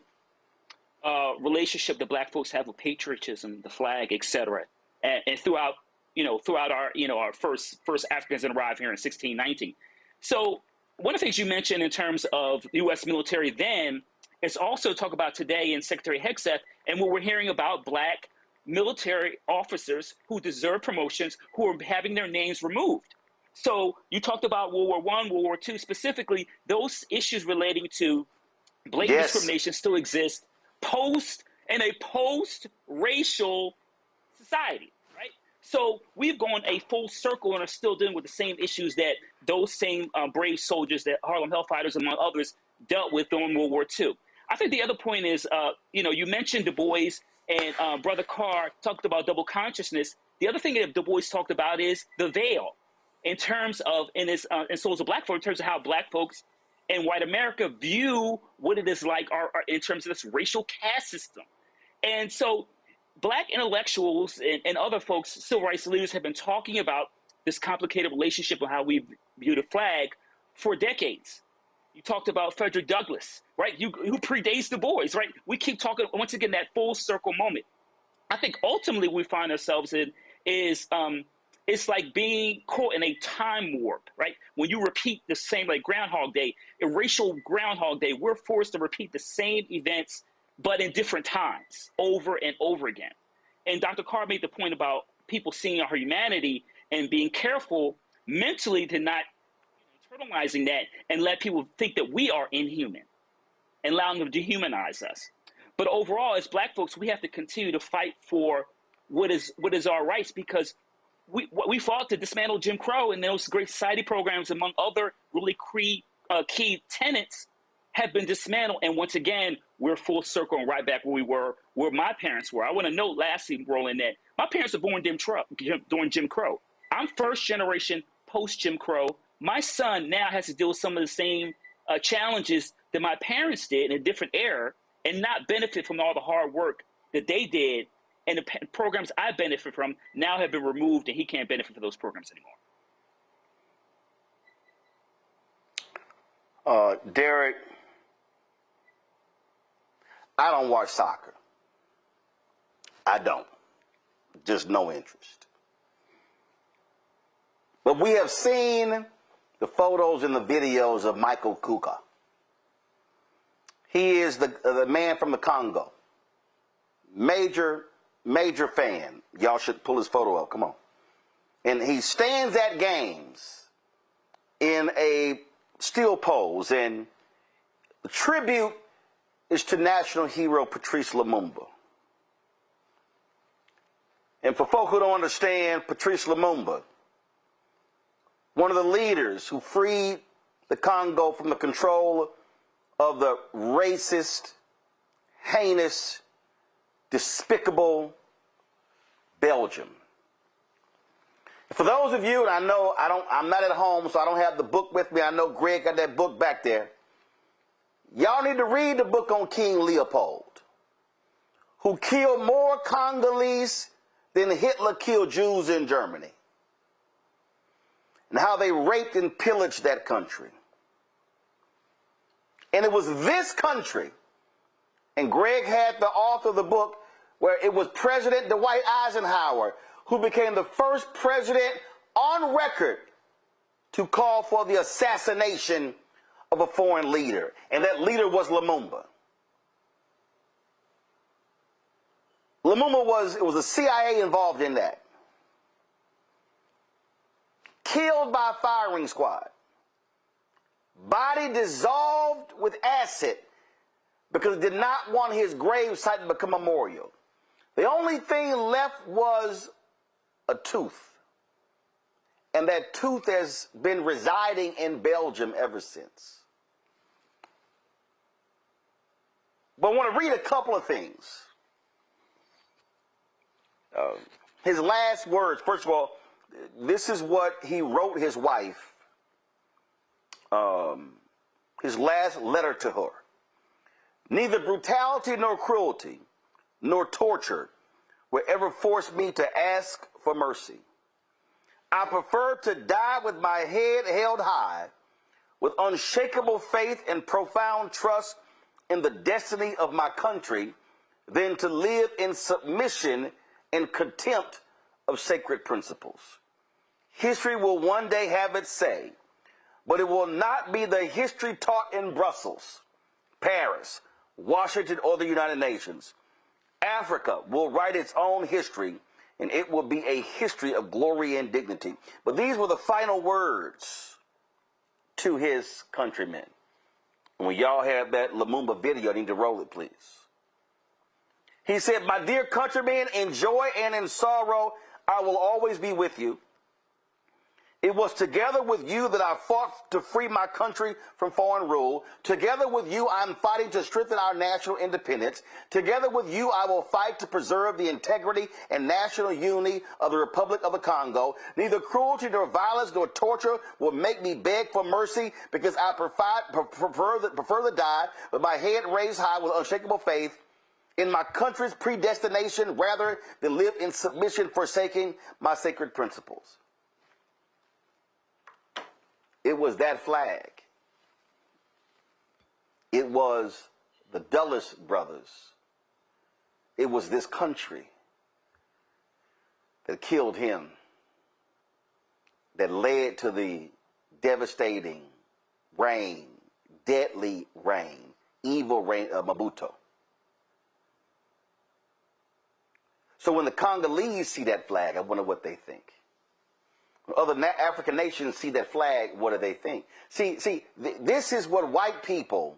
relationship that black folks have with patriotism, the flag, etc. And throughout our first Africans that arrived here in 1619. So one of the things you mentioned in terms of the U.S. military then is also talk about today in Secretary Hegseth and what we're hearing about black military officers who deserve promotions who are having their names removed. So you talked about World War I, World War II specifically. Those issues relating to blatant discrimination still exist in a post-racial society, right? So we've gone a full circle and are still dealing with the same issues that those same brave soldiers, that Harlem Hellfighters, among others, dealt with during World War II. I think the other point is, you mentioned Du Bois and Brother Carr talked about double consciousness. The other thing that Du Bois talked about is the veil in terms of, in Souls of Black Folk, in terms of how black folks in white America view what it is like in terms of this racial caste system. And so black intellectuals and other folks, civil rights leaders, have been talking about this complicated relationship of how we view the flag for decades. You talked about Frederick Douglass, right? Who predates Du Bois, right? We keep talking, once again, that full circle moment. I think ultimately we find ourselves in is it's like being caught in a time warp, right? When you repeat the same, like Groundhog Day, a racial Groundhog Day, we're forced to repeat the same events, but in different times, over and over again. And Dr. Carr made the point about people seeing our humanity and being careful mentally to not internalizing that and let people think that we are inhuman and allowing them to dehumanize us. But overall, as black folks, we have to continue to fight for what is our rights, because we fought to dismantle Jim Crow, and those Great Society programs, among other really key tenets, have been dismantled. And once again, we're full circle and right back where we were, where my parents were. I want to note, lastly, Roland, that my parents were born during Jim Crow. I'm first generation post Jim Crow. My son now has to deal with some of the same challenges that my parents did in a different era and not benefit from all the hard work that they did and the programs I benefit from now have been removed, and he can't benefit from those programs anymore. Derek, I don't watch soccer. I don't. Just no interest. But we have seen the photos and the videos of Michael Kuka. He is the man from the Congo. Major fan. Y'all should pull his photo up. Come on. And he stands at games in a still pose. And the tribute is to national hero Patrice Lumumba. And for folk who don't understand Patrice Lumumba, one of the leaders who freed the Congo from the control of the racist, heinous, despicable Belgium. For those of you, and I know I'm not at home, so I don't have the book with me. I know Greg got that book back there. Y'all need to read the book on King Leopold, who killed more Congolese than Hitler killed Jews in Germany, and how they raped and pillaged that country. And it was this country, and Greg had the author of the book, where it was President Dwight Eisenhower who became the first president on record to call for the assassination of a foreign leader. And that leader was Lumumba. It was the CIA involved in that. Killed by a firing squad. Body dissolved with acid because it did not want his grave site to become a memorial. The only thing left was a tooth. And that tooth has been residing in Belgium ever since. But I want to read a couple of things. His last words, first of all, this is what he wrote his wife, his last letter to her. Neither brutality nor cruelty nor torture will ever force me to ask for mercy. I prefer to die with my head held high, with unshakable faith and profound trust in the destiny of my country, than to live in submission and contempt of sacred principles. History will one day have its say, but it will not be the history taught in Brussels, Paris, Washington, or the United Nations. Africa will write its own history, and it will be a history of glory and dignity. But these were the final words to his countrymen. And when y'all have that Lumumba video, I need to roll it, please. He said, "My dear countrymen, in joy and in sorrow, I will always be with you. It was together with you that I fought to free my country from foreign rule. Together with you, I'm fighting to strengthen our national independence. Together with you, I will fight to preserve the integrity and national unity of the Republic of the Congo. Neither cruelty nor violence nor torture will make me beg for mercy, because I prefer to die with my head raised high with unshakable faith in my country's predestination, rather than live in submission, forsaking my sacred principles." It was that flag. It was the Dulles brothers. It was this country that killed him, that led to the devastating reign, deadly reign, evil reign of Mobutu. So when the Congolese see that flag, I wonder what they think. When other African nations see that flag, what do they think? See, this is what white people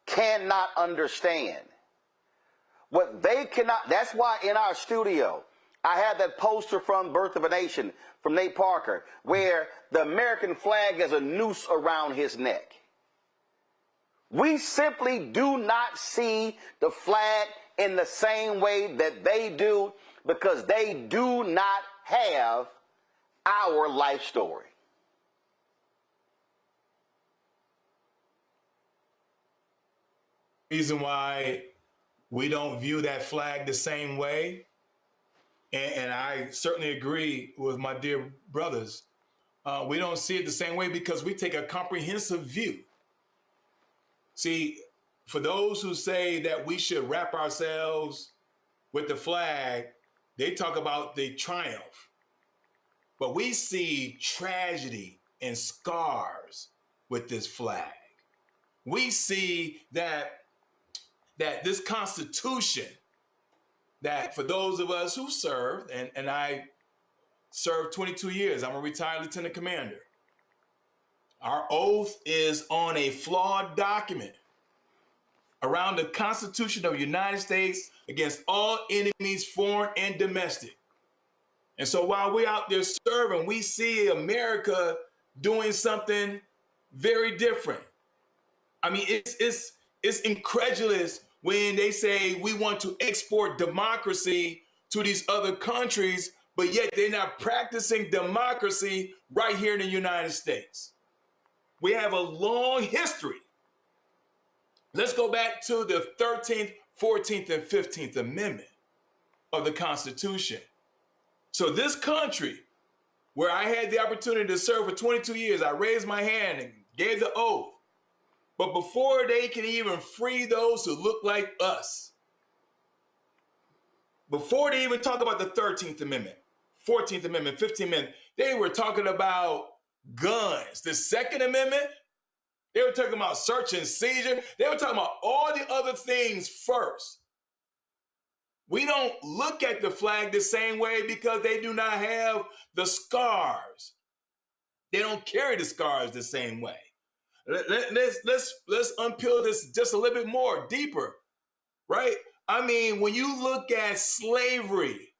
cannot understand. What they cannot, that's why in our studio, I had that poster from Birth of a Nation from Nate Parker, where the American flag has a noose around his neck. We simply do not see the flag in the same way that they do, because they do not have our life story. Reason why we don't view that flag the same way. And I certainly agree with my dear brothers. We don't see it the same way because we take a comprehensive view. See, for those who say that we should wrap ourselves with the flag, they talk about the triumph. But we see tragedy and scars with this flag. We see that this Constitution, that for those of us who served, and I served 22 years, I'm a retired lieutenant commander. Our oath is on a flawed document around the Constitution of the United States against all enemies, foreign and domestic. And so while we're out there serving, we see America doing something very different. I mean, it's incredulous when they say we want to export democracy to these other countries, but yet they're not practicing democracy right here in the United States. We have a long history. Let's go back to the 13th, 14th, and 15th Amendment of the Constitution. So this country, where I had the opportunity to serve for 22 years, I raised my hand and gave the oath. But before they can even free those who look like us, before they even talk about the 13th Amendment, 14th Amendment, 15th Amendment, they were talking about guns. The Second Amendment, they were talking about search and seizure. They were talking about all the other things first. We don't look at the flag the same way because they do not have the scars. They don't carry the scars the same way. Let's unpeel this just a little bit more, deeper, right? I mean, when you look at slavery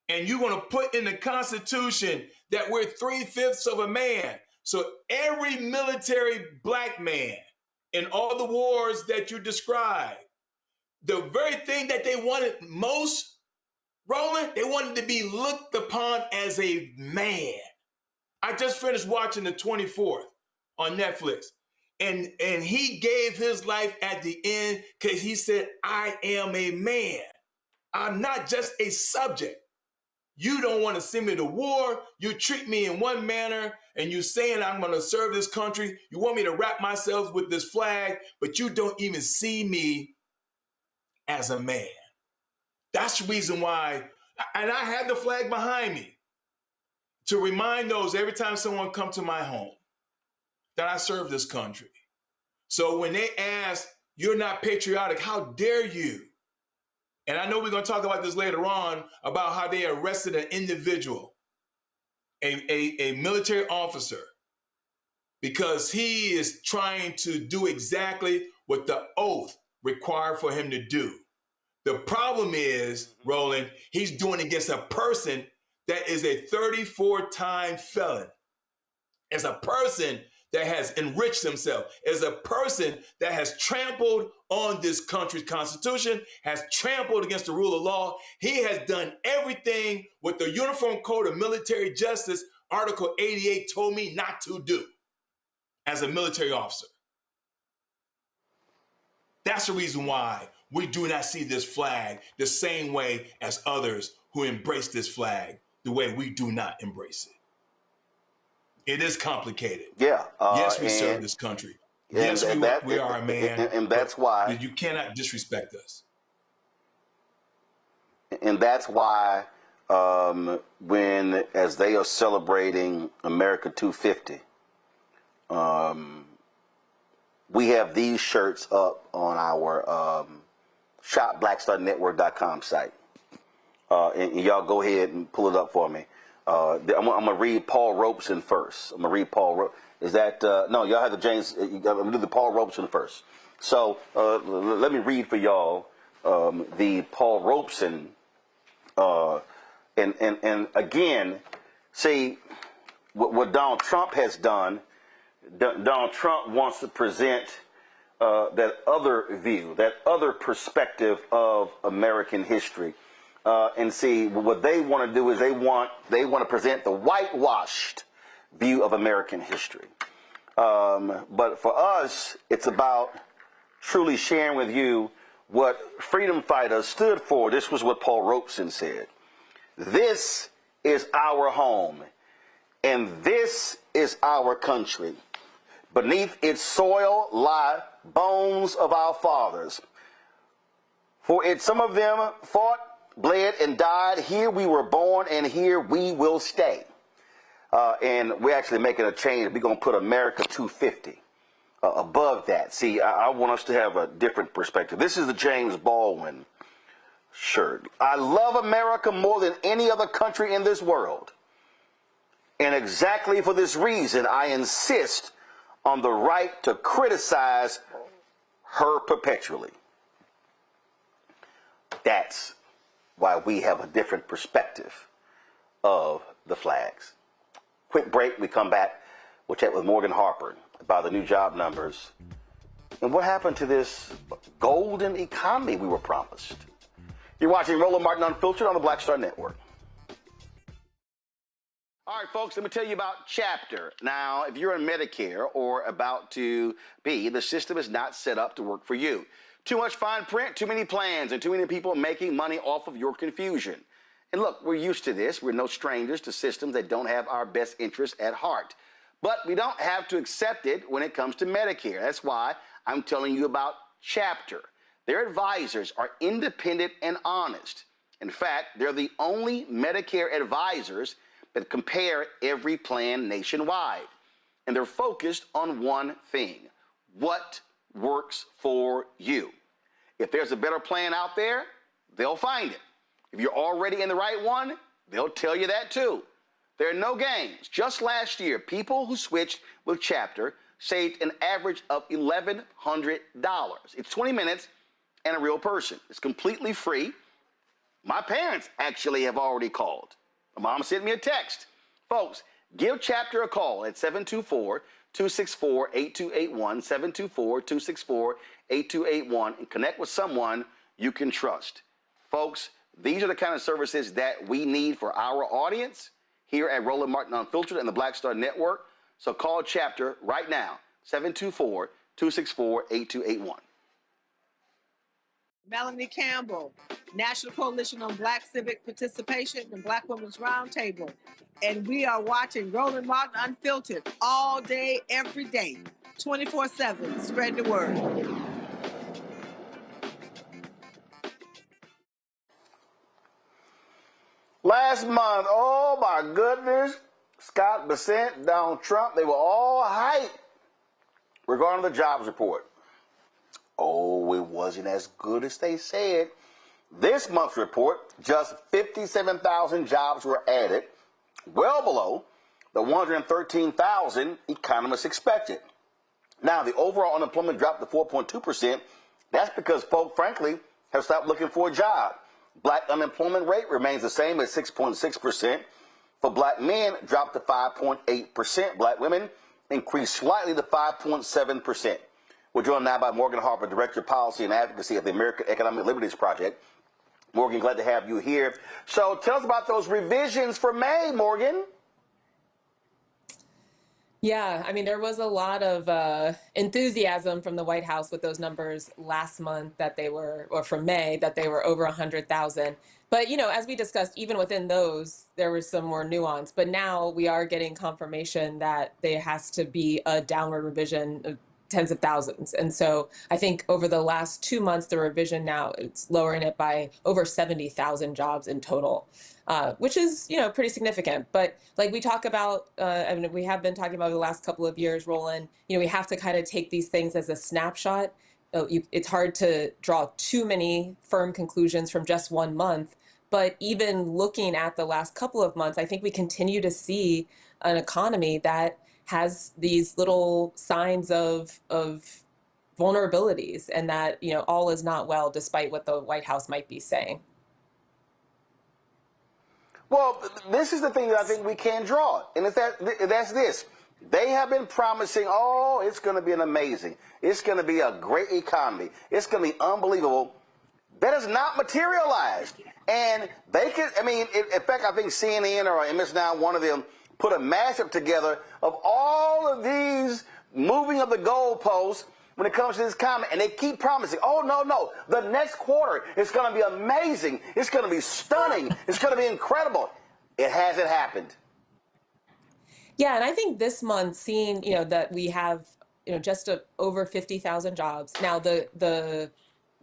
and you want to put in the Constitution that we're 3/5 of a man, so every military black man in all the wars that you described, the very thing that they wanted most, Roland, they wanted to be looked upon as a man. I just finished watching the 24th on Netflix, and he gave his life at the end because he said, I am a man. I'm not just a subject. You don't want to send me to war. You treat me in one manner, and you saying I'm going to serve this country. You want me to wrap myself with this flag, but you don't even see me as a man. That's the reason why, and I have the flag behind me to remind those every time someone comes to my home that I serve this country. So when they ask, you're not patriotic, how dare you? And I know we're going to talk about this later on, about how they arrested an individual, a military officer, because he is trying to do exactly what the oath required for him to do. The problem is, Roland, he's doing it against a person that is a 34-time felon. As a person that has enriched himself, as a person that has trampled on this country's Constitution, has trampled against the rule of law. He has done everything what the Uniform Code of Military Justice, Article 88, told me not to do as a military officer. That's the reason why we do not see this flag the same way as others who embrace this flag the way we do not embrace it. It is complicated. Yeah. Yes, we serve this country. Yes, we are a man. And that's why. You cannot disrespect us. And that's why when, as they are celebrating America 250, we have these shirts up on our shopblackstarnetwork.com site. And y'all go ahead and pull it up for me. I'm going to read Paul Robeson first. I'm going to read Paul. Is that, no, y'all have the James, I'm going to do the Paul Robeson first. So let me read for y'all the Paul Robeson. And again, see, what Donald Trump has done, Donald Trump wants to present that other view, that other perspective of American history. And see, what they want to do is they want to present the whitewashed view of American history. But for us, it's about truly sharing with you what freedom fighters stood for. This was what Paul Robeson said. This is our home, and this is our country. Beneath its soil lie bones of our fathers. For it, some of them fought, bled, and died. Here we were born, and here we will stay. And we're actually making a change. We're going to put America 250 above that. See, I want us to have a different perspective. This is the James Baldwin shirt. I love America more than any other country in this world. And exactly for this reason, I insist on the right to criticize her perpetually. That's why we have a different perspective of the flags. Quick break, we come back. We'll chat with Morgan Harper about the new job numbers and what happened to this golden economy we were promised. You're watching Roland Martin Unfiltered on the Black Star Network. All right, folks, let me tell you about Chapter. Now, if you're on Medicare or about to be, the system is not set up to work for you. Too much fine print, too many plans, and too many people making money off of your confusion. And look, we're used to this. We're no strangers to systems that don't have our best interests at heart. But we don't have to accept it when it comes to Medicare. That's why I'm telling you about Chapter. Their advisors are independent and honest. In fact, they're the only Medicare advisors that compare every plan nationwide. And they're focused on one thing: what works for you. If there's a better plan out there, they'll find it. If you're already in the right one, they'll tell you that too. There are no games. Just last year, people who switched with Chapter saved an average of $1,100. It's 20 minutes and a real person. It's completely free. My parents actually have already called. My mom sent me a text. Folks, give Chapter a call at 724-264-8281, 724-264-8281, and connect with someone you can trust. Folks, these are the kind of services that we need for our audience here at Roland Martin Unfiltered and the Black Star Network. So call Chapter right now, 724-264-8281. Melanie Campbell, National Coalition on Black Civic Participation and Black Women's Roundtable. And we are watching Roland Martin Unfiltered all day, every day, 24/7. Spread the word. Last month, oh my goodness, Scott Bessent, Donald Trump, they were all hyped regarding the jobs report. Oh, it wasn't as good as they said. This month's report, just 57,000 jobs were added, well below the 113,000 economists expected. Now, the overall unemployment dropped to 4.2%. That's because folk, frankly, have stopped looking for a job. Black unemployment rate remains the same at 6.6%. For black men, dropped to 5.8%. Black women increased slightly to 5.7%. We're joined now by Morgan Harper, Director of Policy and Advocacy of the American Economic Liberties Project. Morgan, glad to have you here. So tell us about those revisions for May, Morgan. Yeah, I mean, there was a lot of enthusiasm from the White House with those numbers last month that they were, or from May, that they were over 100,000. But, you know, as we discussed, even within those, there was some more nuance. But now we are getting confirmation that there has to be a downward revision of tens of thousands. And so I think over the last 2 months, the revision now, it's lowering it by over 70,000 jobs in total, which is, you know, pretty significant. But like we talk about, I mean, we have been talking about the last couple of years, Roland, you know, we have to kind of take these things as a snapshot. It's hard to draw too many firm conclusions from just 1 month. But even looking at the last couple of months, I think we continue to see an economy that has these little signs of vulnerabilities, and that, you know, all is not well, despite what the White House might be saying. Well, this is the thing that I think we can draw, and that's this. They have been promising, oh, it's going to be it's going to be a great economy. It's going to be unbelievable. That has not materialized. And they could, I mean, in fact, I think CNN or MS Now, one of them, put a mashup together of all of these moving of the goalposts when it comes to this comment, and they keep promising, oh, no, the next quarter is going to be amazing. It's going to be stunning. It's going to be incredible. It hasn't happened. Yeah, and I think this month, seeing that we have just over 50,000 jobs now, the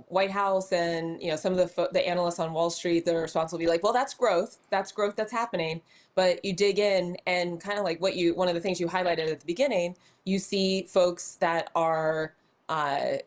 White House and some of the analysts on Wall Street that are responsible will be like, well, that's growth that's happening. But you dig in and kind of like one of the things you highlighted at the beginning, you see folks that are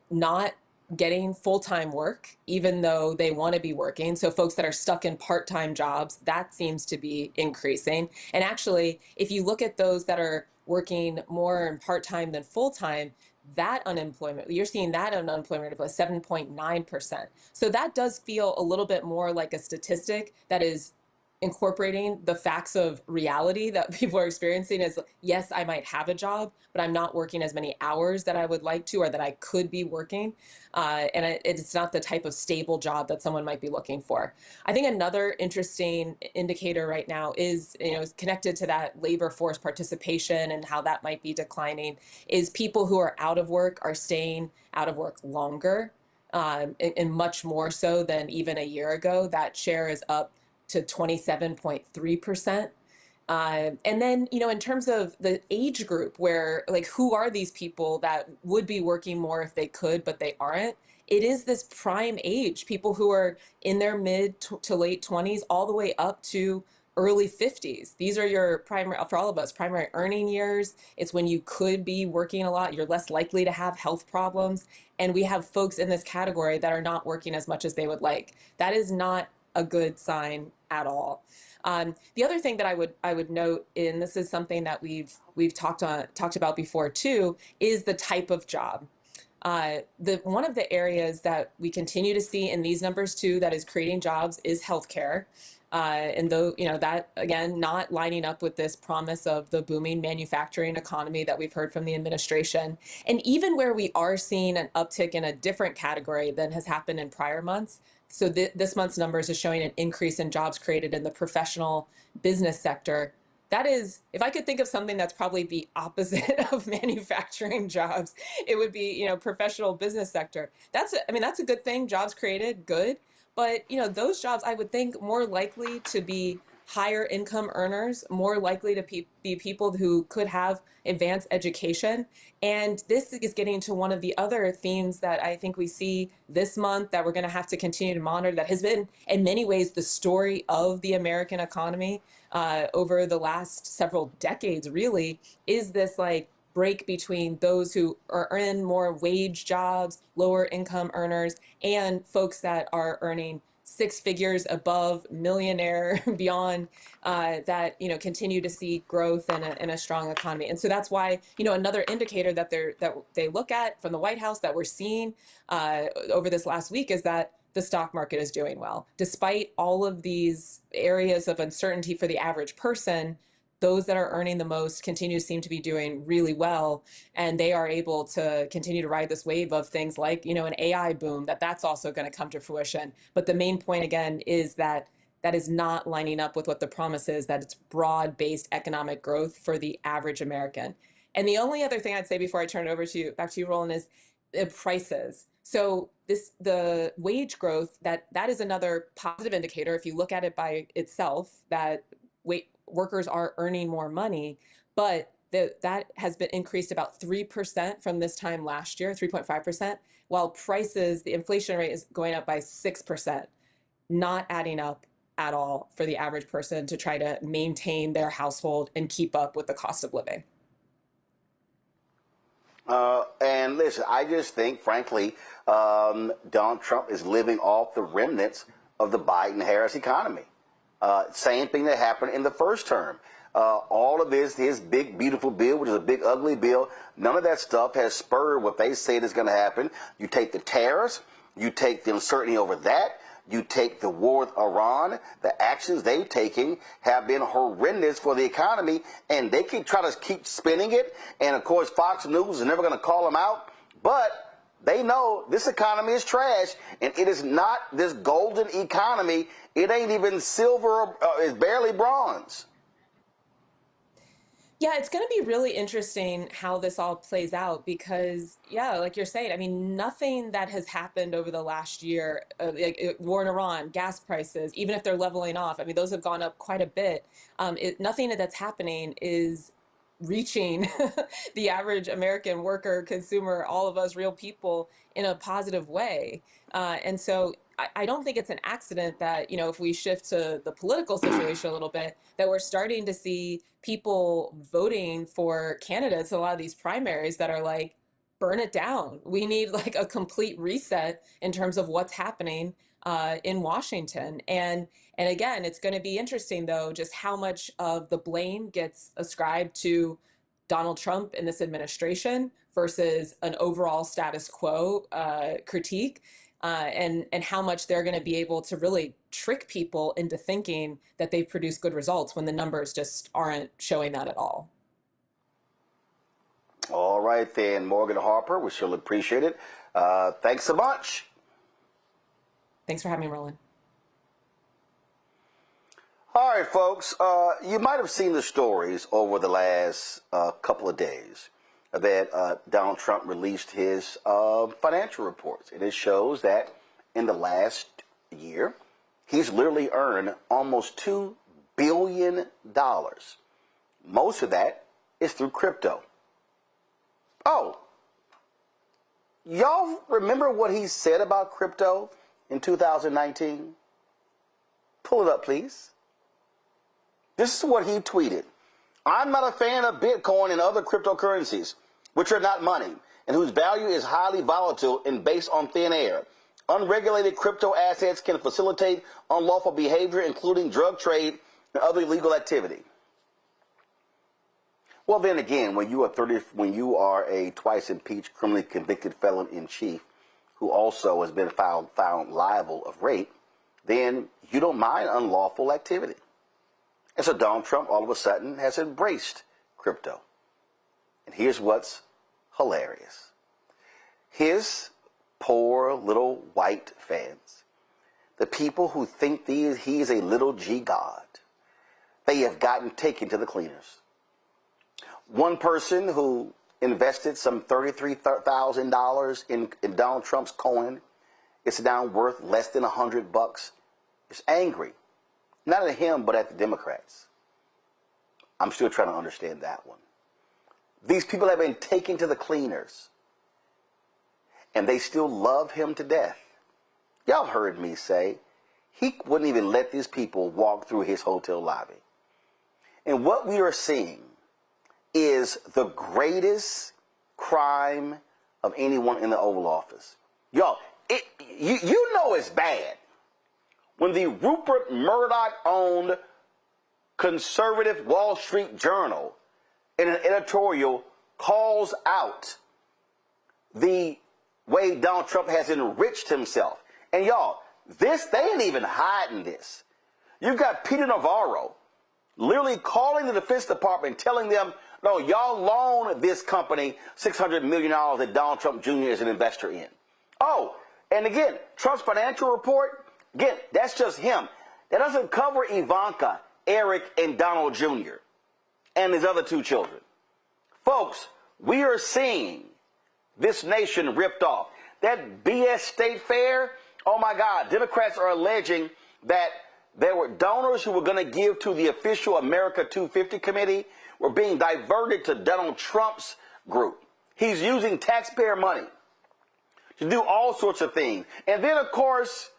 not getting full-time work, even though they want to be working. So folks that are stuck in part-time jobs, that seems to be increasing. And actually, if you look at those that are working more in part-time than full-time, that unemployment, you're seeing that unemployment rate of 7.9%. So that does feel a little bit more like a statistic that is incorporating the facts of reality that people are experiencing. As yes, I might have a job, but I'm not working as many hours that I would like to, or that I could be working. And it's not the type of stable job that someone might be looking for. I think another interesting indicator right now is, connected to that labor force participation and how that might be declining, is people who are out of work are staying out of work longer, and much more so than even a year ago. That share is up to 27.3%. And then, in terms of the age group, where who are these people that would be working more if they could, but they aren't? It is this prime age, people who are in their mid to late 20s, all the way up to early 50s. These are your primary, for all of us, primary earning years. It's when you could be working a lot. You're less likely to have health problems. And we have folks in this category that are not working as much as they would like. That is not a good sign at all. The other thing that I would note, and this is something that we've talked about before too, is the type of job. One of the areas that we continue to see in these numbers too that is creating jobs is healthcare. And though, that again, not lining up with this promise of the booming manufacturing economy that we've heard from the administration. And even where we are seeing an uptick in a different category than has happened in prior months. So this month's numbers is showing an increase in jobs created in the professional business sector. That is, if I could think of something that's probably the opposite of manufacturing jobs, it would be, professional business sector. That's a good thing. Jobs created, good. But, those jobs, I would think, more likely to be higher income earners, more likely to be people who could have advanced education. And this is getting to one of the other themes that I think we see this month that we're going to have to continue to monitor, that has been in many ways the story of the American economy over the last several decades, really, is this break between those who are in more wage jobs, lower income earners, and folks that are earning six figures above, millionaire, beyond, that continue to see growth in a strong economy. And so that's why another indicator that they look at from the White House that we're seeing over this last week is that the stock market is doing well, despite all of these areas of uncertainty for the average person. Those that are earning the most continue to seem to be doing really well, and they are able to continue to ride this wave of things like, an AI boom, that's also going to come to fruition. But the main point, again, is that is not lining up with what the promise is, that it's broad-based economic growth for the average American. And the only other thing I'd say before I turn it over back to you, Roland, is prices. So the wage growth, that is another positive indicator. If you look at it by itself, that workers are earning more money, but that has been increased about 3% from this time last year, 3.5%, while prices, the inflation rate is going up by 6%, not adding up at all for the average person to try to maintain their household and keep up with the cost of living. And listen, I just think, frankly, Donald Trump is living off the remnants of the Biden-Harris economy. Same thing that happened in the first term. All of his big, beautiful bill, which is a big, ugly bill, none of that stuff has spurred what they said is going to happen. You take the tariffs, you take the uncertainty over that, you take the war with Iran, the actions they've taken have been horrendous for the economy, and they can try to keep spinning it. And, of course, Fox News is never going to call them out. But they know this economy is trash, and it is not this golden economy. It ain't even silver. It's barely bronze. Yeah, it's going to be really interesting how this all plays out because, yeah, like you're saying, I mean, nothing that has happened over the last year, war in Iran, gas prices, even if they're leveling off, I mean, those have gone up quite a bit. Nothing that's happening is reaching the average American worker, consumer, all of us real people in a positive way. And so I don't think it's an accident that, you know, if we shift to the political situation a little bit, that we're starting to see people voting for candidates in a lot of these primaries that are like, burn it down. We need like a complete reset in terms of what's happening in Washington. And again, it's going to be interesting, though, just how much of the blame gets ascribed to Donald Trump and this administration versus an overall status quo critique. And how much they're going to be able to really trick people into thinking that they've produced good results when the numbers just aren't showing that at all. All right, then, Morgan Harper, we surely appreciate it. Thanks so much. Thanks for having me, Roland. All right, folks, you might have seen the stories over the last couple of days that Donald Trump released his financial reports. And it shows that in the last year, he's literally earned almost $2 billion. Most of that is through crypto. Oh, y'all remember what he said about crypto in 2019? Pull it up, please. This is what he tweeted. I'm not a fan of Bitcoin and other cryptocurrencies, which are not money, and whose value is highly volatile and based on thin air. Unregulated crypto assets can facilitate unlawful behavior, including drug trade and other illegal activity. Well, then again, when you are a twice impeached, criminally convicted felon in chief, who also has been found liable of rape, then you don't mind unlawful activity. And so Donald Trump all of a sudden has embraced crypto. And here's what's hilarious. His poor little white fans, the people who think he is a little G God, they have gotten taken to the cleaners. One person who invested some $33,000 in Donald Trump's coin, it's now worth less than $100, is angry. Not at him, but at the Democrats. I'm still trying to understand that one. These people have been taken to the cleaners, and they still love him to death. Y'all heard me say he wouldn't even let these people walk through his hotel lobby. And what we are seeing is the greatest crime of anyone in the Oval Office. Y'all, you know it's bad when the Rupert Murdoch-owned conservative Wall Street Journal in an editorial calls out the way Donald Trump has enriched himself. And y'all, they ain't even hiding this. You've got Peter Navarro literally calling the Defense Department, telling them, no, y'all loan this company $600 million that Donald Trump Jr. is an investor in. Oh, and again, Trump's financial report, again, that's just him. That doesn't cover Ivanka, Eric, and Donald Jr. and his other two children. Folks, we are seeing this nation ripped off. That BS state fair, oh my God, Democrats are alleging that there were donors who were going to give to the official America 250 committee were being diverted to Donald Trump's group. He's using taxpayer money to do all sorts of things. And then, of course,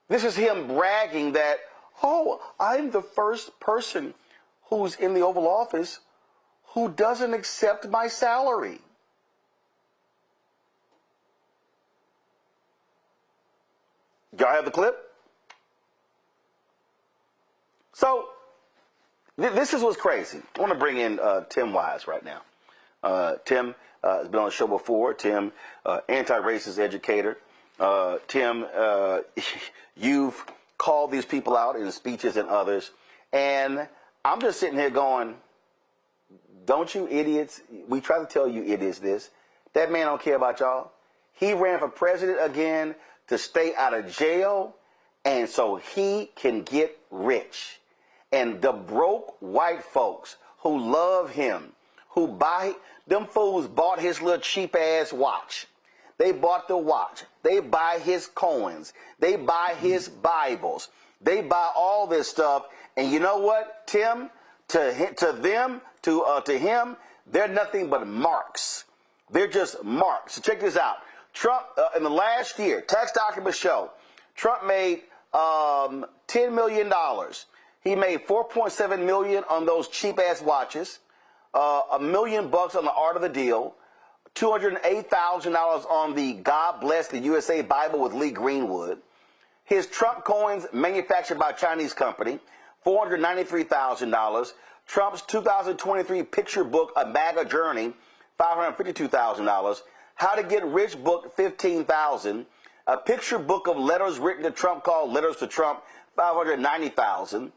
this is him bragging that, oh, I'm the first person who's in the Oval Office who doesn't accept my salary. Y'all have the clip? So, this is what's crazy. I want to bring in Tim Wise right now. Tim has been on the show before. Tim, anti-racist educator. Tim, you've called these people out in speeches and others. And I'm just sitting here going, don't you idiots, we try to tell you idiots this. That man don't care about y'all. He ran for president again to stay out of jail, and so he can get rich. And the broke white folks who love him, who buy, them fools bought his little cheap ass watch. They bought the watch. They buy his coins. They buy his Bibles. They buy all this stuff. And you know what, Tim? To him, they're nothing but marks. They're just marks. So check this out. Trump, in the last year, tax documents show, Trump made $10 million. He made $4.7 million on those cheap ass watches, $1 million on the art of the deal, $208,000 on the God Bless the USA Bible with Lee Greenwood. His Trump coins manufactured by a Chinese company, $493,000. Trump's 2023 picture book, A MAGA Journey, $552,000. How to Get Rich book, $15,000. A picture book of letters written to Trump called Letters to Trump, $590,000.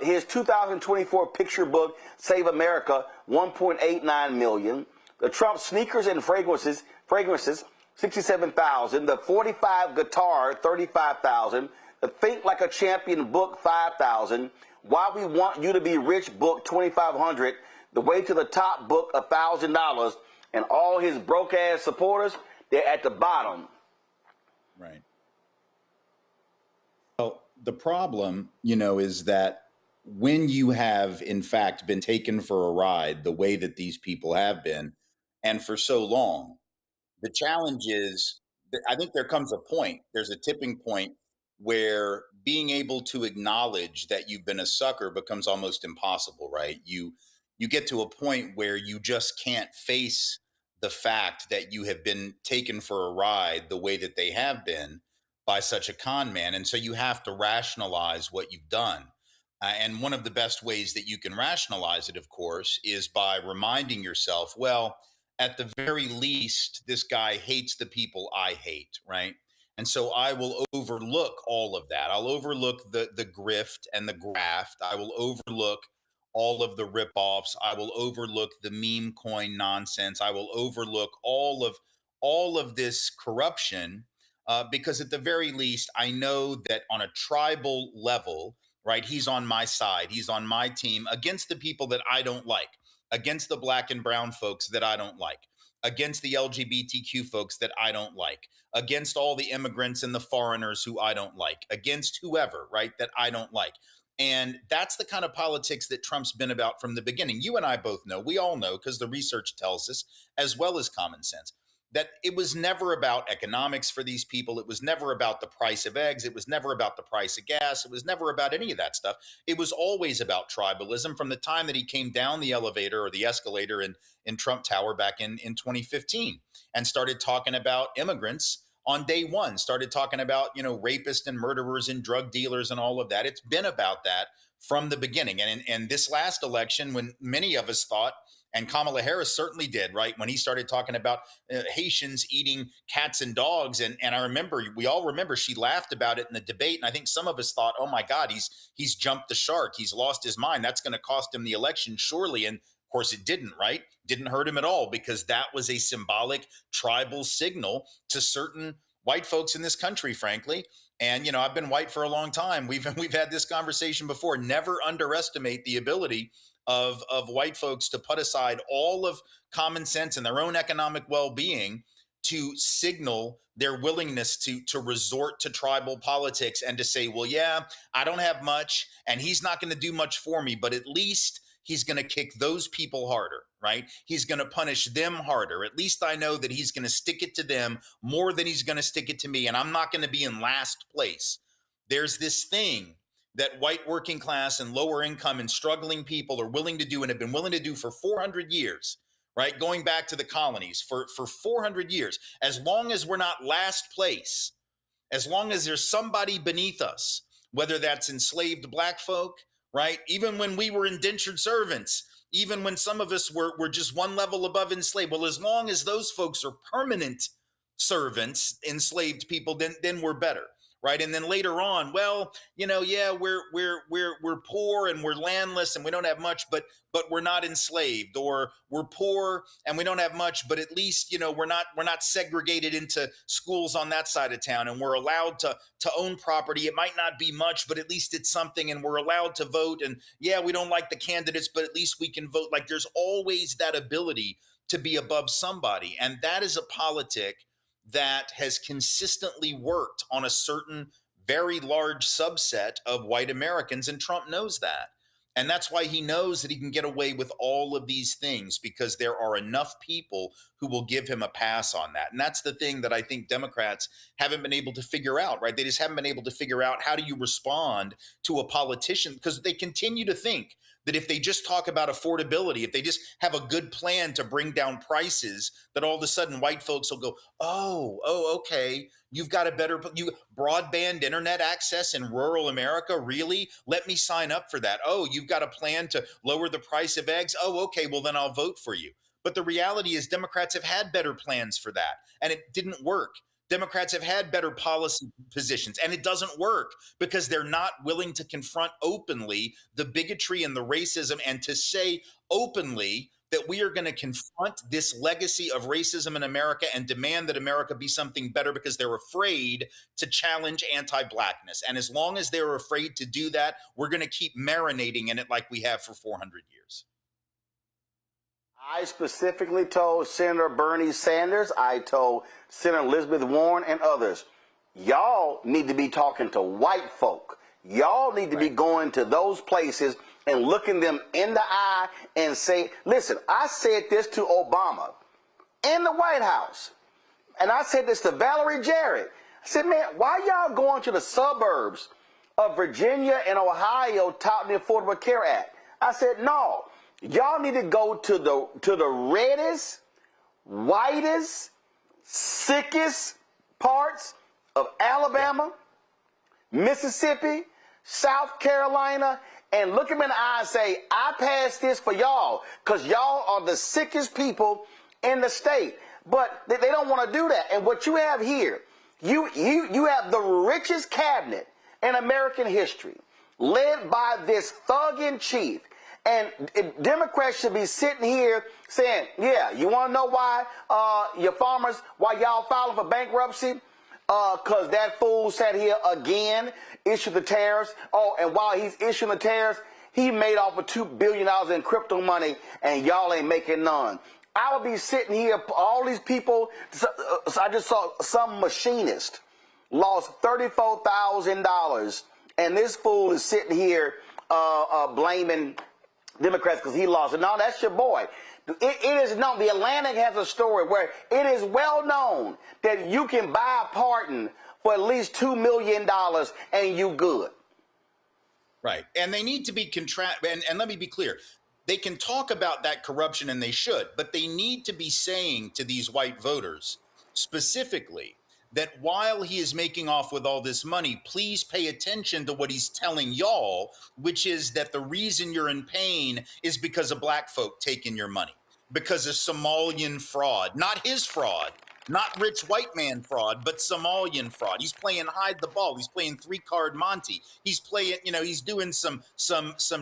His 2024 picture book, Save America, $1.89 million. The Trump sneakers and fragrances, $67,000. The 45 guitar, $35,000. The Think Like a Champion book, $5,000. Why We Want You to Be Rich book, $2,500. The Way to the Top book, $1,000. And all his broke ass supporters, they're at the bottom. Right. Well, the problem, you know, is that when you have, in fact, been taken for a ride the way that these people have been, and for so long, the challenge is that I think there comes a point, there's a tipping point where being able to acknowledge that you've been a sucker becomes almost impossible, right? You get to a point where you just can't face the fact that you have been taken for a ride the way that they have been by such a con man. And so you have to rationalize what you've done. And one of the best ways that you can rationalize it, of course, is by reminding yourself, well, at the very least, this guy hates the people I hate, right? And so I will overlook all of that. I'll overlook the grift and the graft. I will overlook all of the ripoffs. I will overlook the meme coin nonsense. I will overlook all of this corruption because at the very least, I know that on a tribal level, right, he's on my side. He's on my team against the people that I don't like, against the black and brown folks that I don't like, against the LGBTQ folks that I don't like, against all the immigrants and the foreigners who I don't like, against whoever, right, that I don't like. And that's the kind of politics that Trump's been about from the beginning. You and I both know, we all know, because the research tells us, as well as common sense, that it was never about economics for these people. It was never about the price of eggs. It was never about the price of gas. It was never about any of that stuff. It was always about tribalism from the time that he came down the elevator or the escalator in Trump Tower back in 2015 and started talking about immigrants on day one, started talking about, you know, rapists and murderers and drug dealers and all of that. It's been about that from the beginning. And this last election, when many of us thought, and Kamala Harris certainly did, right? When he started talking about Haitians eating cats and dogs. And I remember, we all remember she laughed about it in the debate. And I think some of us thought, oh my God, he's jumped the shark. He's lost his mind. That's going to cost him the election, surely. And of course it didn't, right? Didn't hurt him at all, because that was a symbolic tribal signal to certain white folks in this country, frankly. And, you know, I've been white for a long time. We've had this conversation before. Never underestimate the ability of white folks to put aside all of common sense and their own economic well-being to signal their willingness to resort to tribal politics and to say, well, yeah, I don't have much and he's not going to do much for me, but at least he's going to kick those people harder, right? He's going to punish them harder. At least I know that he's going to stick it to them more than he's going to stick it to me, and I'm not going to be in last place. There's this thing that white working class and lower income and struggling people are willing to do and have been willing to do for 400 years, right? Going back to the colonies for 400 years. As long as we're not last place, as long as there's somebody beneath us, whether that's enslaved black folk, right? Even when we were indentured servants, even when some of us were just one level above enslaved. Well, as long as those folks are permanent servants, enslaved people, then we're better. right? And then later on, well, yeah, we're poor and we're landless and we don't have much, but we're not enslaved, or we're poor and we don't have much, but at least we're not segregated into schools on that side of town, and we're allowed to own property. It might not be much, but at least it's something, and we're allowed to vote. And yeah, we don't like the candidates, but at least we can vote. Like, there's always that ability to be above somebody, and that is a politic that has consistently worked on a certain very large subset of white Americans, and Trump knows that. And that's why he knows that he can get away with all of these things, because there are enough people who will give him a pass on that. And that's the thing that I think Democrats haven't been able to figure out, right? They just haven't been able to figure out, how do you respond to a politician? Because they continue to think that if they just talk about affordability, if they just have a good plan to bring down prices, that all of a sudden white folks will go, oh, okay, you've got a better broadband internet access in rural America, really? Let me sign up for that. Oh, you've got a plan to lower the price of eggs? Oh, okay, well then I'll vote for you. But the reality is Democrats have had better plans for that, and it didn't work. Democrats have had better policy positions, and it doesn't work because they're not willing to confront openly the bigotry and the racism, and to say openly that we are going to confront this legacy of racism in America and demand that America be something better, because they're afraid to challenge anti-Blackness. And as long as they're afraid to do that, we're going to keep marinating in it like we have for 400 years. I specifically told Senator Bernie Sanders, I told Senator Elizabeth Warren and others, y'all need to be talking to white folk. Y'all need to be going to those places and looking them in the eye and say, listen, I said this to Obama in the White House, and I said this to Valerie Jarrett. I said, man, why y'all going to the suburbs of Virginia and Ohio touting the Affordable Care Act? I said, no. Y'all need to go to the reddest, whitest, sickest parts of Alabama, Mississippi, South Carolina, and look them in the eye and say, I passed this for y'all, because y'all are the sickest people in the state. But they don't want to do that. And what you have here, you have the richest cabinet in American history, led by this thug-in-chief. And Democrats should be sitting here saying, yeah, you want to know why your farmers, why y'all filing for bankruptcy? Because that fool sat here again, issued the tariffs. Oh, and while he's issuing the tariffs, he made off with $2 billion in crypto money, and y'all ain't making none. I would be sitting here, all these people, so I just saw some machinist lost $34,000, and this fool is sitting here blaming Democrats because he lost it. No, that's your boy. It is known. The Atlantic has a story where it is well known that you can buy a pardon for at least $2 million and you good. Right. And they need to be and let me be clear. They can talk about that corruption, and they should, but they need to be saying to these white voters specifically that while he is making off with all this money, please pay attention to what he's telling y'all, which is that the reason you're in pain is because of black folk taking your money, because of Somalian fraud, not his fraud, not rich white man fraud, but Somalian fraud. He's playing hide the ball. He's playing 3-card Monty. He's playing, he's doing some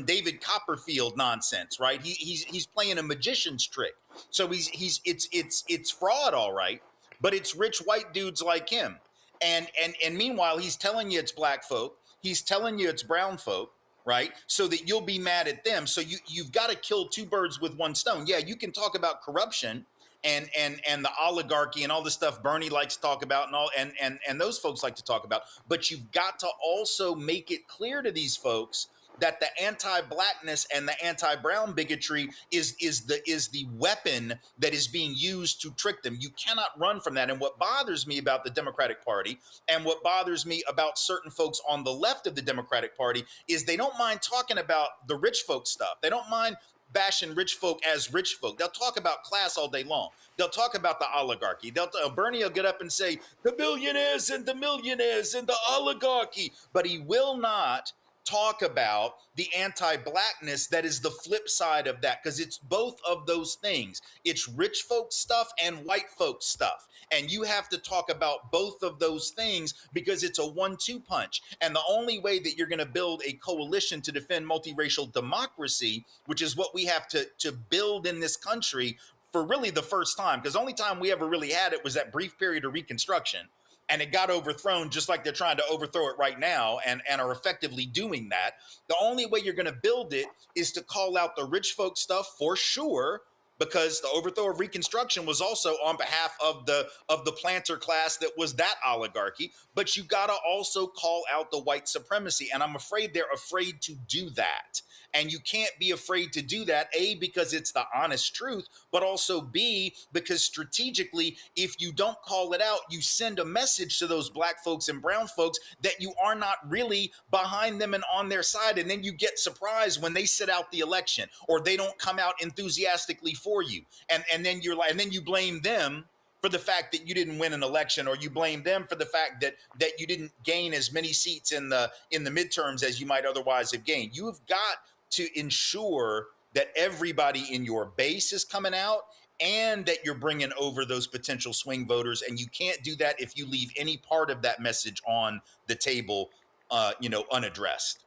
David Copperfield nonsense, right? He's playing a magician's trick. So it's fraud, all right. But it's rich white dudes like him. And meanwhile, he's telling you it's black folk. He's telling you it's brown folk, right? So that you'll be mad at them. So you've got to kill two birds with one stone. Yeah, you can talk about corruption and the oligarchy and all the stuff Bernie likes to talk about and those folks like to talk about. But you've got to also make it clear to these folks that the anti-blackness and the anti-brown bigotry is the weapon that is being used to trick them. You cannot run from that. And what bothers me about the Democratic Party, and what bothers me about certain folks on the left of the Democratic Party, is they don't mind talking about the rich folk stuff. They don't mind bashing rich folk as rich folk. They'll talk about class all day long. They'll talk about the oligarchy. Bernie will get up and say the billionaires and the millionaires and the oligarchy, but he will not talk about the anti-blackness that is the flip side of that, because it's both of those things. It's rich folk stuff and white folk stuff. And you have to talk about both of those things because it's a 1-2 punch. And the only way that you're going to build a coalition to defend multiracial democracy, which is what we have to build in this country for really the first time, because the only time we ever really had it was that brief period of Reconstruction. And it got overthrown just like they're trying to overthrow it right now and are effectively doing that. The only way you're going to build it is to call out the rich folk stuff for sure, because the overthrow of Reconstruction was also on behalf of the planter class that was that oligarchy. But you got to also call out the white supremacy. And I'm afraid they're afraid to do that. And you can't be afraid to do that, A, because it's the honest truth, but also B, because strategically, if you don't call it out, you send a message to those black folks and brown folks that you are not really behind them and on their side. And then you get surprised when they sit out the election or they don't come out enthusiastically for you. And then you're like, and then you blame them for the fact that you didn't win an election, or you blame them for the fact that you didn't gain as many seats in the midterms as you might otherwise have gained. You've got to ensure that everybody in your base is coming out and that you're bringing over those potential swing voters. And you can't do that if you leave any part of that message on the table, unaddressed.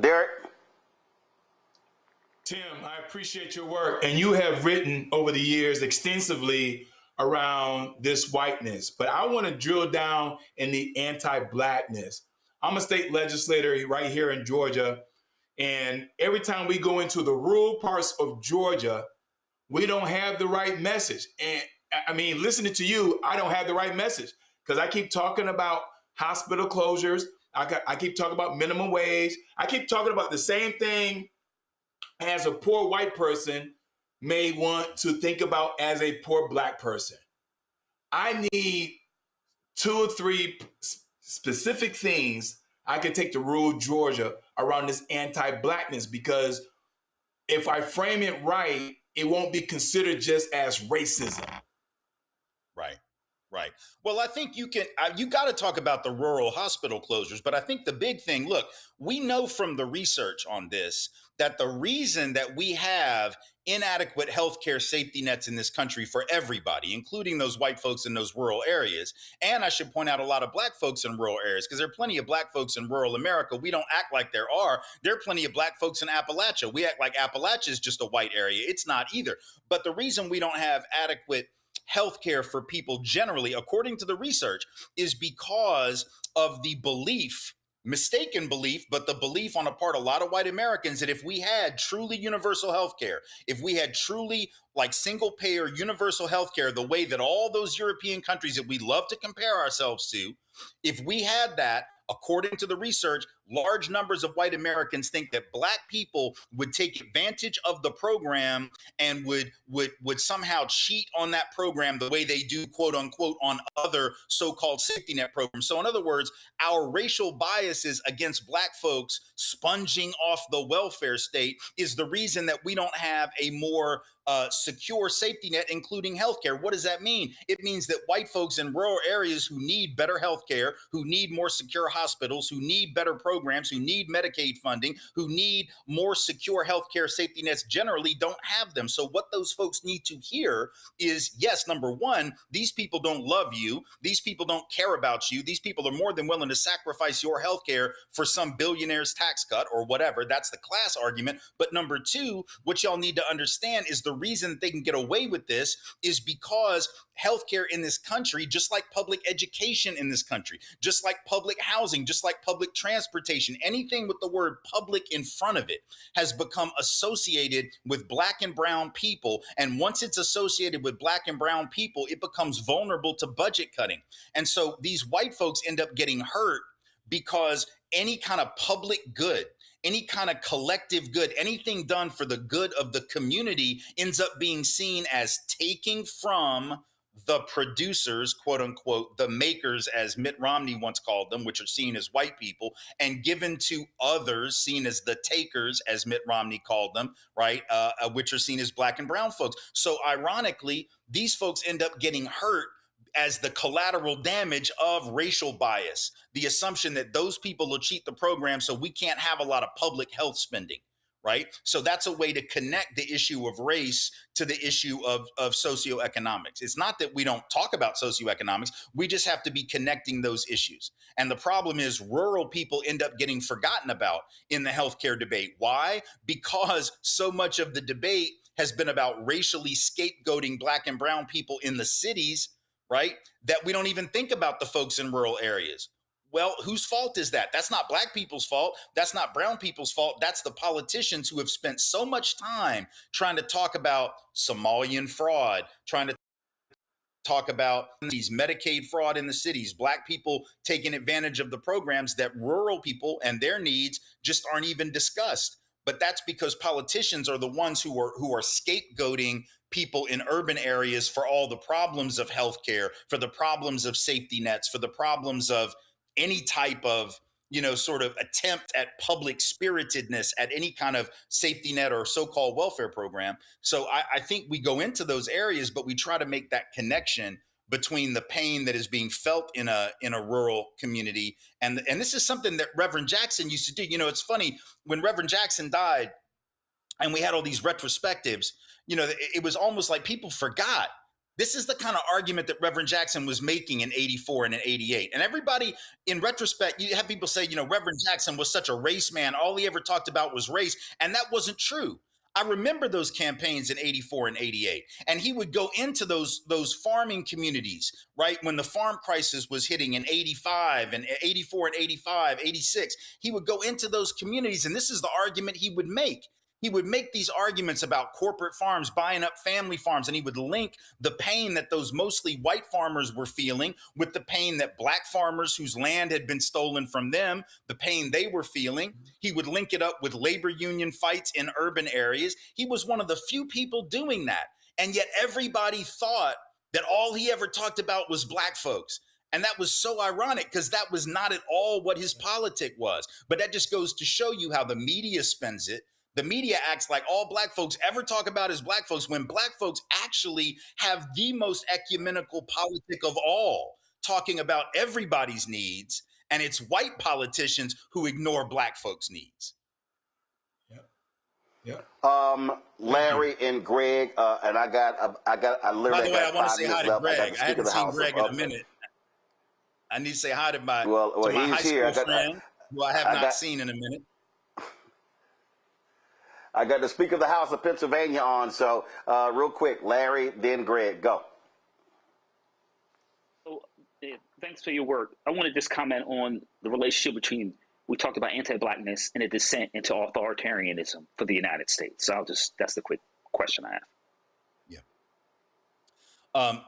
Derek? Tim, I appreciate your work. And you have written over the years extensively around this whiteness. But I want to drill down in the anti-blackness. I'm a state legislator right here in Georgia, and every time we go into the rural parts of Georgia, we don't have the right message. And I mean, listening to you, I don't have the right message because I keep talking about hospital closures. I keep talking about minimum wage. I keep talking about the same thing as a poor white person may want to think about as a poor black person. I need 2 or 3 specific things I can take to rural Georgia around this anti-blackness, because if I frame it right, it won't be considered just as racism. Right. Well, I think you got to talk about the rural hospital closures, but I think the big thing, look, we know from the research on this that the reason that we have inadequate healthcare safety nets in this country for everybody, including those white folks in those rural areas, and I should point out a lot of black folks in rural areas, because there are plenty of black folks in rural America. We don't act like there are. There are plenty of black folks in Appalachia. We act like Appalachia is just a white area. It's not either. But the reason we don't have adequate healthcare for people generally, according to the research, is because of the belief, mistaken belief, but the belief on a part of a lot of white Americans that if we had truly universal healthcare, if we had truly like single payer universal healthcare, the way that all those European countries that we love to compare ourselves to, if we had that, according to the research, large numbers of white Americans think that black people would take advantage of the program and would somehow cheat on that program the way they do, quote unquote, on other so-called safety net programs. So in other words, our racial biases against black folks sponging off the welfare state is the reason that we don't have a more secure safety net, including healthcare. What does that mean? It means that white folks in rural areas who need better healthcare, who need more secure hospitals, who need better programs, who need Medicaid funding, who need more secure healthcare safety nets generally don't have them. So what those folks need to hear is, yes, number one, these people don't love you. These people don't care about you. These people are more than willing to sacrifice your healthcare for some billionaire's tax cut or whatever. That's the class argument. But number two, what y'all need to understand is the reason that they can get away with this is because healthcare in this country, just like public education in this country, just like public housing, just like public transportation, anything with the word public in front of it has become associated with black and brown people. And once it's associated with black and brown people, it becomes vulnerable to budget cutting. And so these white folks end up getting hurt because any kind of public good, any kind of collective good, anything done for the good of the community ends up being seen as taking from the producers, quote unquote, the makers, as Mitt Romney once called them, which are seen as white people, and given to others, seen as the takers, as Mitt Romney called them, right, which are seen as black and brown folks. So ironically, these folks end up getting hurt as the collateral damage of racial bias, the assumption that those people will cheat the program so we can't have a lot of public health spending, right? So that's a way to connect the issue of race to the issue of socioeconomics. It's not that we don't talk about socioeconomics, we just have to be connecting those issues. And the problem is rural people end up getting forgotten about in the healthcare debate. Why? Because so much of the debate has been about racially scapegoating Black and brown people in the cities, right? That we don't even think about the folks in rural areas. Well, whose fault is that? That's not Black people's fault. That's not brown people's fault. That's the politicians who have spent so much time trying to talk about Somalian fraud, trying to talk about these Medicaid fraud in the cities, Black people taking advantage of the programs that rural people and their needs just aren't even discussed. But that's because politicians are the ones who are scapegoating people in urban areas for all the problems of healthcare, for the problems of safety nets, for the problems of any type of, sort of attempt at public spiritedness at any kind of safety net or so-called welfare program. So I think we go into those areas, but we try to make that connection between the pain that is being felt in a rural community. And this is something that Reverend Jackson used to do. It's funny, when Reverend Jackson died and we had all these retrospectives, it was almost like people forgot. This is the kind of argument that Reverend Jackson was making in 84 and in 88. And everybody, in retrospect, you have people say, Reverend Jackson was such a race man. All he ever talked about was race. And that wasn't true. I remember those campaigns in 84 and 88. And he would go into those farming communities, right? When the farm crisis was hitting in 85 and 84 and 85, 86, he would go into those communities. And this is the argument he would make. He would make these arguments about corporate farms buying up family farms, and he would link the pain that those mostly white farmers were feeling with the pain that Black farmers whose land had been stolen from them, the pain they were feeling. He would link it up with labor union fights in urban areas. He was one of the few people doing that. And yet everybody thought that all he ever talked about was Black folks. And that was so ironic because that was not at all what his politic was. But that just goes to show you how the media spends it. The media acts like all Black folks ever talk about is Black folks, when Black folks actually have the most ecumenical politic of all, talking about everybody's needs, and it's white politicians who ignore Black folks' needs. Yep. Larry and Greg, and I literally. By the way, got I want to 5 say minutes hi to left. Greg. I haven't seen Greg in a of minute. I need to say hi to my he's high school here. friend who I have not seen in a minute. I got the Speaker of the House of Pennsylvania on, so real quick, Larry, then Greg, go. So, thanks for your work. I want to just comment on the relationship between, we talked about anti-Blackness and a descent into authoritarianism for the United States. So that's the quick question I have.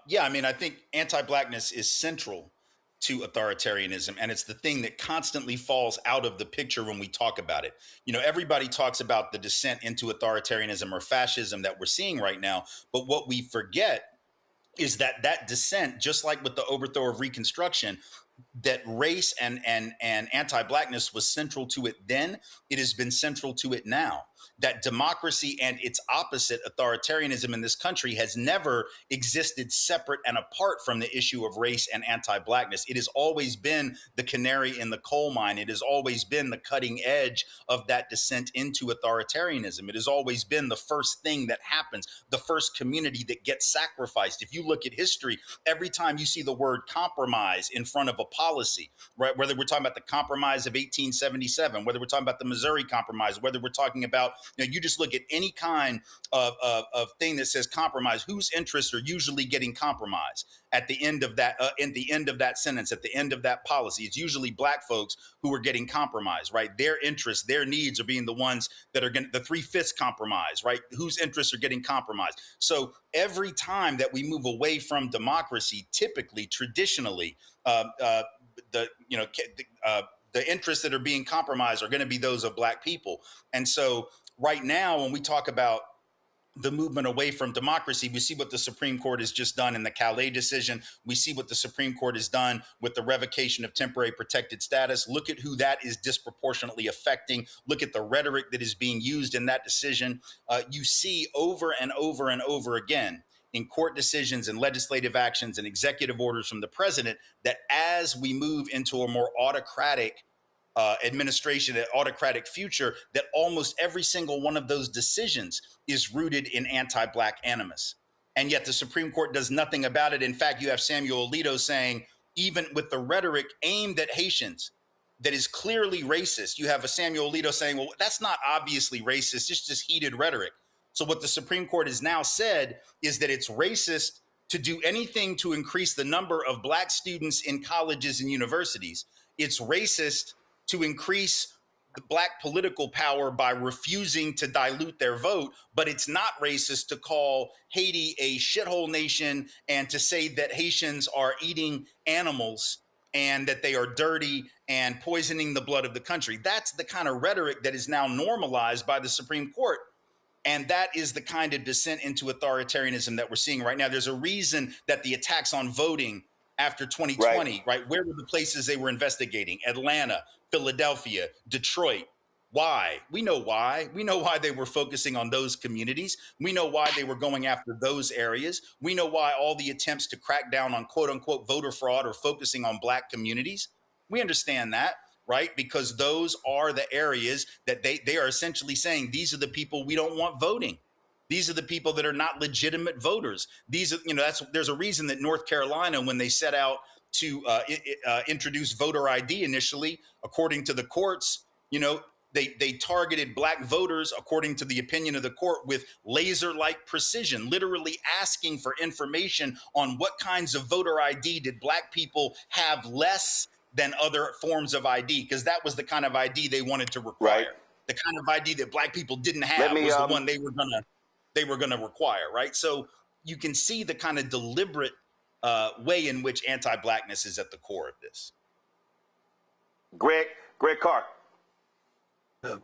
Yeah, I mean, I think anti-Blackness is central to authoritarianism, and it's the thing that constantly falls out of the picture when we talk about it. Everybody talks about the descent into authoritarianism or fascism that we're seeing right now, but what we forget is that descent, just like with the overthrow of Reconstruction, that race and anti-Blackness was central to it then, it has been central to it now. That democracy and its opposite, authoritarianism in this country, has never existed separate and apart from the issue of race and anti-Blackness. It has always been the canary in the coal mine. It has always been the cutting edge of that descent into authoritarianism. It has always been the first thing that happens, the first community that gets sacrificed. If you look at history, every time you see the word compromise in front of a policy, right? Whether we're talking about the Compromise of 1877, whether we're talking about the Missouri Compromise, whether we're talking about, you just look at any kind of thing that says compromise, whose interests are usually getting compromised at the end of that, sentence, at the end of that policy. It's usually Black folks who are getting compromised, right? Their interests, their needs are being the ones that are getting the 3/5 compromise, right? Whose interests are getting compromised. So every time that we move away from democracy, typically, traditionally, the interests that are being compromised are going to be those of Black people. And so right now, when we talk about the movement away from democracy, we see what the Supreme Court has just done in the Calais decision. We see what the Supreme Court has done with the revocation of temporary protected status. Look at who that is disproportionately affecting. Look at the rhetoric that is being used in that decision. You see over and over and over again in court decisions and legislative actions and executive orders from the president that as we move into a more autocratic administration, an autocratic future, that almost every single one of those decisions is rooted in anti-Black animus. And yet the Supreme Court does nothing about it. In fact, you have Samuel Alito saying, even with the rhetoric aimed at Haitians that is clearly racist, you have a Samuel Alito saying, well, that's not obviously racist, it's just heated rhetoric. So what the Supreme Court has now said is that it's racist to do anything to increase the number of Black students in colleges and universities. It's racist to increase the Black political power by refusing to dilute their vote, but it's not racist to call Haiti a shithole nation and to say that Haitians are eating animals and that they are dirty and poisoning the blood of the country. That's the kind of rhetoric that is now normalized by the Supreme Court. And that is the kind of descent into authoritarianism that we're seeing right now. There's a reason that the attacks on voting after 2020, right? Where were the places they were investigating? Atlanta, Philadelphia, Detroit. Why? We know why. We know why they were focusing on those communities. We know why they were going after those areas. We know why all the attempts to crack down on quote unquote voter fraud are focusing on Black communities. We understand that, right? Because those are the areas that they are essentially saying, these are the people we don't want voting. These are the people that are not legitimate voters. These are, there's a reason that North Carolina, when they set out to introduce voter ID initially, according to the courts, they targeted Black voters, according to the opinion of the court, with laser-like precision, literally asking for information on what kinds of voter ID did Black people have less than other forms of ID, because that was the kind of ID they wanted to require. Right. The kind of ID that Black people didn't have was the one they were gonna require, right? So you can see the kind of deliberate way in which anti-Blackness is at the core of this. Greg Carr.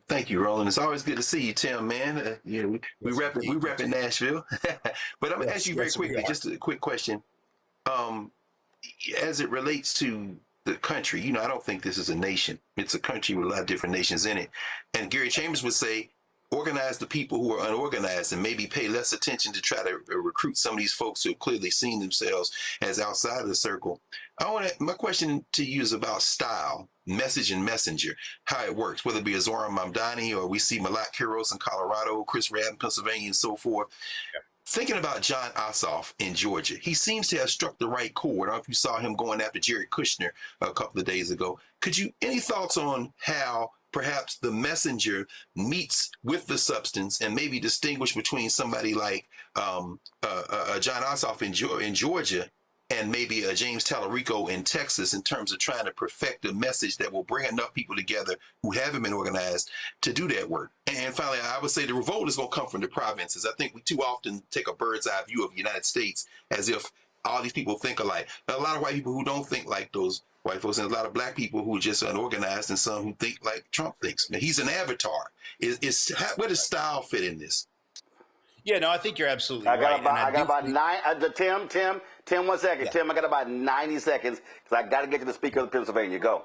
Thank you, Roland. It's always good to see you, Tim, man. We rep in Nashville. But I'm going to ask you very quickly, just a quick question. As it relates to the country, I don't think this is a nation. It's a country with a lot of different nations in it. And Gary Chambers would say, organize the people who are unorganized and maybe pay less attention to try to recruit some of these folks who have clearly seen themselves as outside of the circle. My question to you is about style, message and messenger, how it works, whether it be Zoran Mamdani or we see Malak Kiros in Colorado, Chris Rabb in Pennsylvania and so forth. Yeah. Thinking about John Ossoff in Georgia, he seems to have struck the right chord. I don't know if you saw him going after Jared Kushner a couple of days ago. Any thoughts on how perhaps the messenger meets with the substance and maybe distinguish between somebody like John Ossoff in Georgia and maybe James Tallarico in Texas in terms of trying to perfect a message that will bring enough people together who haven't been organized to do that work? And finally, I would say the revolt is going to come from the provinces. I think we too often take a bird's eye view of the United States as if all these people think alike. There are a lot of white people who don't think like those white folks, and a lot of Black people who are just unorganized, and some who think like Trump thinks. Now, he's an avatar. Where does style fit in this? Yeah, no, I think you're absolutely right. I got about 9. Tim, 1 second. Yeah. Tim, I got about 90 seconds because I got to get to the Speaker of Pennsylvania. Go.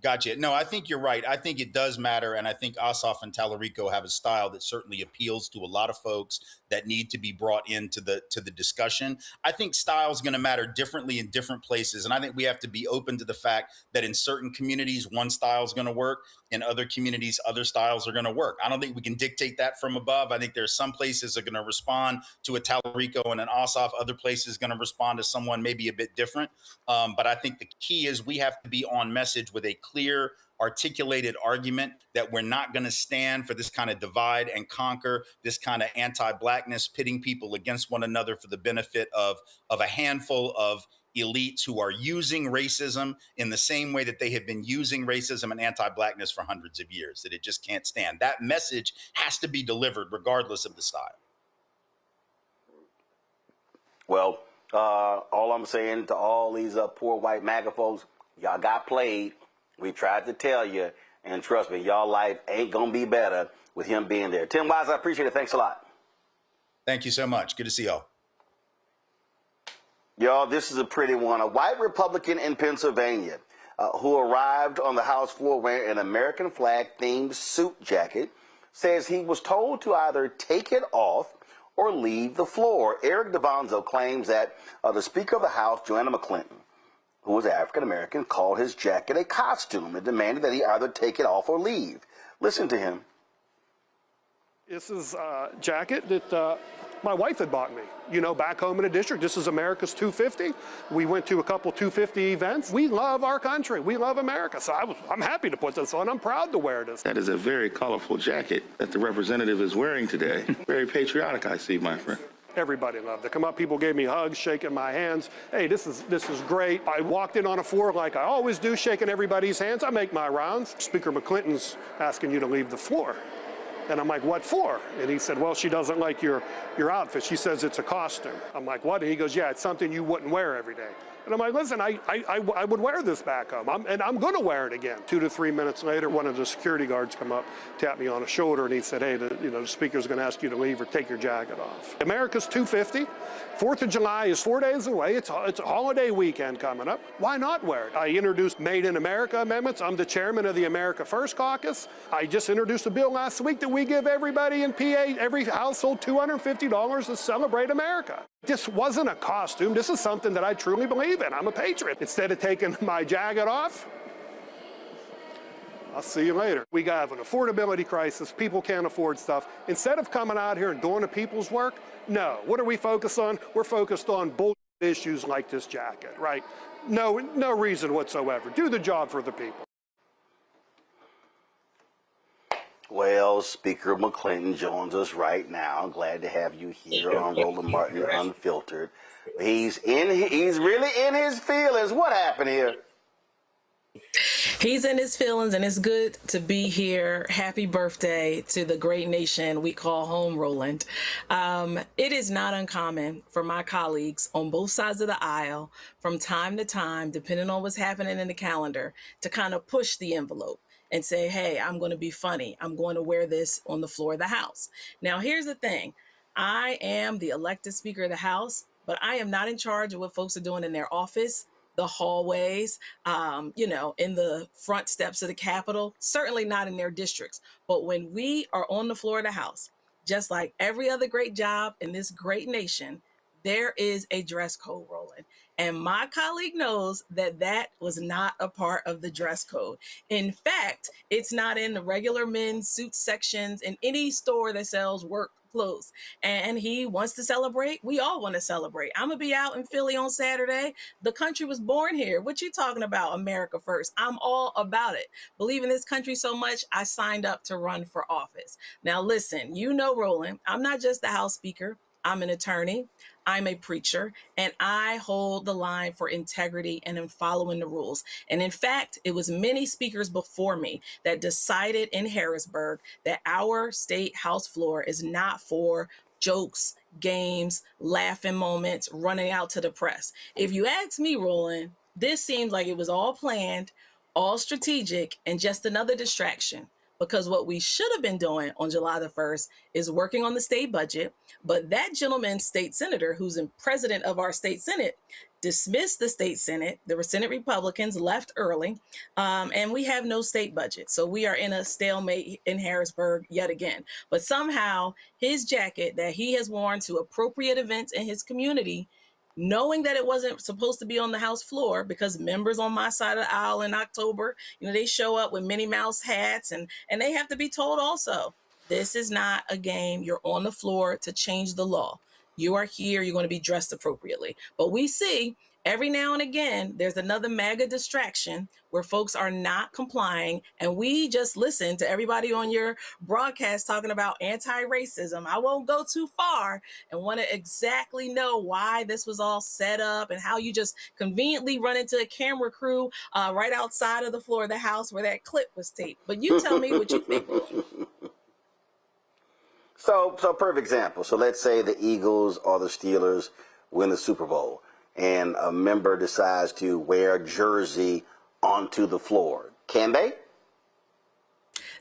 Gotcha. No, I think you're right. I think it does matter. And I think Ossoff and Tallarico have a style that certainly appeals to a lot of folks that need to be brought into the discussion. I think style is going to matter differently in different places. And I think we have to be open to the fact that in certain communities, one style is going to work. In other communities, other styles are going to work. I don't think we can dictate that from above. I think there's some places that are going to respond to a Tallarico and an Ossoff. Other places going to respond to someone maybe a bit different. But I think the key is we have to be on message with a clear, articulated argument that we're not going to stand for this kind of divide and conquer, this kind of anti-Blackness, pitting people against one another for the benefit of a handful of elites who are using racism in the same way that they have been using racism and anti-Blackness for hundreds of years, that it just can't stand. That message has to be delivered regardless of the style. Well, all I'm saying to all these poor white MAGA folks, y'all got played. We tried to tell you, and trust me, y'all life ain't going to be better with him being there. Tim Wise, I appreciate it. Thanks a lot. Thank you so much. Good to see y'all. Y'all, this is a pretty one. A white Republican in Pennsylvania who arrived on the House floor wearing an American flag-themed suit jacket says he was told to either take it off or leave the floor. Eric DeVonzo claims that the Speaker of the House, Joanna McClinton, who was African-American, called his jacket a costume and demanded that he either take it off or leave. Listen to him. This is a jacket that my wife had bought me. You know, back home in the district, this is America's 250. We went to a couple 250 events. We love our country. We love America. So I'm happy to put this on. I'm proud to wear this. That is a very colorful jacket that the representative is wearing today. Very patriotic, I see, my friend. Everybody loved it. Come up, people gave me hugs, shaking my hands. Hey, this is great. I walked in on a floor like I always do, shaking everybody's hands. I make my rounds. Speaker McClinton's asking you to leave the floor. And I'm like, what for? And he said, well, she doesn't like your outfit. She says it's a costume. I'm like, what? And he goes, yeah, it's something you wouldn't wear every day. And I'm like, listen, I would wear this back home, and I'm going to wear it again. 2 to 3 minutes later, one of the security guards come up, tapped me on the shoulder, and he said, hey, the speaker's going to ask you to leave or take your jacket off. America's 250. 4th of July is 4 days away. It's a holiday weekend coming up. Why not wear it? I introduced Made in America amendments. I'm the chairman of the America First Caucus. I just introduced a bill last week that we give everybody in PA, every household, $250 to celebrate America. This wasn't a costume. This is something that I truly believe in. I'm a patriot. Instead of taking my jacket off, I'll see you later. We have an affordability crisis. People can't afford stuff. Instead of coming out here and doing the people's work, no. What are we focused on? We're focused on bullshit issues like this jacket, right? No reason whatsoever. Do the job for the people. Well, Speaker McClinton joins us right now. Glad to have you here on Roland Martin Unfiltered. He's really in his feelings. What happened here? He's in his feelings, and it's good to be here. Happy birthday to the great nation we call home, Roland. It is not uncommon for my colleagues on both sides of the aisle from time to time, depending on what's happening in the calendar, to kind of push the envelope and say, hey, I'm going to be funny. I'm going to wear this on the floor of the House. Now, here's the thing. I am the elected Speaker of the House, but I am not in charge of what folks are doing in their office, the hallways, in the front steps of the Capitol, certainly not in their districts. But when we are on the floor of the House, just like every other great job in this great nation, there is a dress code, Roland. And my colleague knows that that was not a part of the dress code. In fact, it's not in the regular men's suit sections in any store that sells work clothes. And he wants to celebrate. We all want to celebrate. I'm going to be out in Philly on Saturday. The country was born here. What you talking about? America first. I'm all about it. Believe in this country so much, I signed up to run for office. Now, listen, Roland, I'm not just the House Speaker. I'm an attorney. I'm a preacher, and I hold the line for integrity and in following the rules. And in fact, it was many speakers before me that decided in Harrisburg that our state House floor is not for jokes, games, laughing moments, running out to the press. If you ask me, Roland, this seems like it was all planned, all strategic, and just another distraction. Because what we should have been doing on July the 1st is working on the state budget. But that gentleman, state senator, who's the president of our state Senate, dismissed the state Senate. There were Senate Republicans left early, and we have no state budget. So we are in a stalemate in Harrisburg yet again. But somehow his jacket that he has worn to appropriate events in his community, knowing that it wasn't supposed to be on the House floor because members on my side of the aisle in October, they show up with Minnie Mouse hats and they have to be told also, this is not a game. You're on the floor to change the law. You are here. You're going to be dressed appropriately. But we see every now and again, there's another MAGA distraction where folks are not complying. And we just listen to everybody on your broadcast talking about anti-racism. I won't go too far and want to exactly know why this was all set up and how you just conveniently run into a camera crew right outside of the floor of the House where that clip was taped. But you tell me what you think. So perfect example. So let's say the Eagles or the Steelers win the Super Bowl, and a member decides to wear a jersey onto the floor. Can they?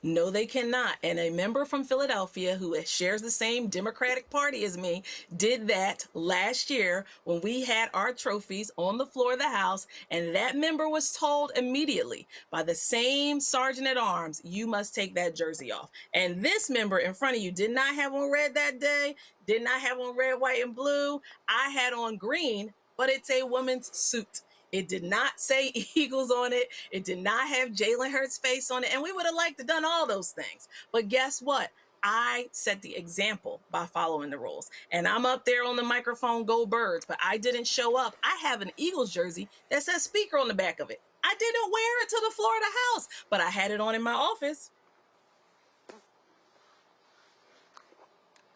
No, they cannot. And a member from Philadelphia who shares the same Democratic Party as me did that last year when we had our trophies on the floor of the House. And that member was told immediately by the same sergeant at arms, you must take that jersey off. And this member in front of you did not have on red that day, did not have on red, white, and blue. I had on green, but it's a woman's suit. It did not say Eagles on it. It did not have Jalen Hurts' face on it. And we would have liked to done all those things. But guess what? I set the example by following the rules. And I'm up there on the microphone, go Birds, but I didn't show up. I have an Eagles jersey that says speaker on the back of it. I didn't wear it to the floor of the House, but I had it on in my office.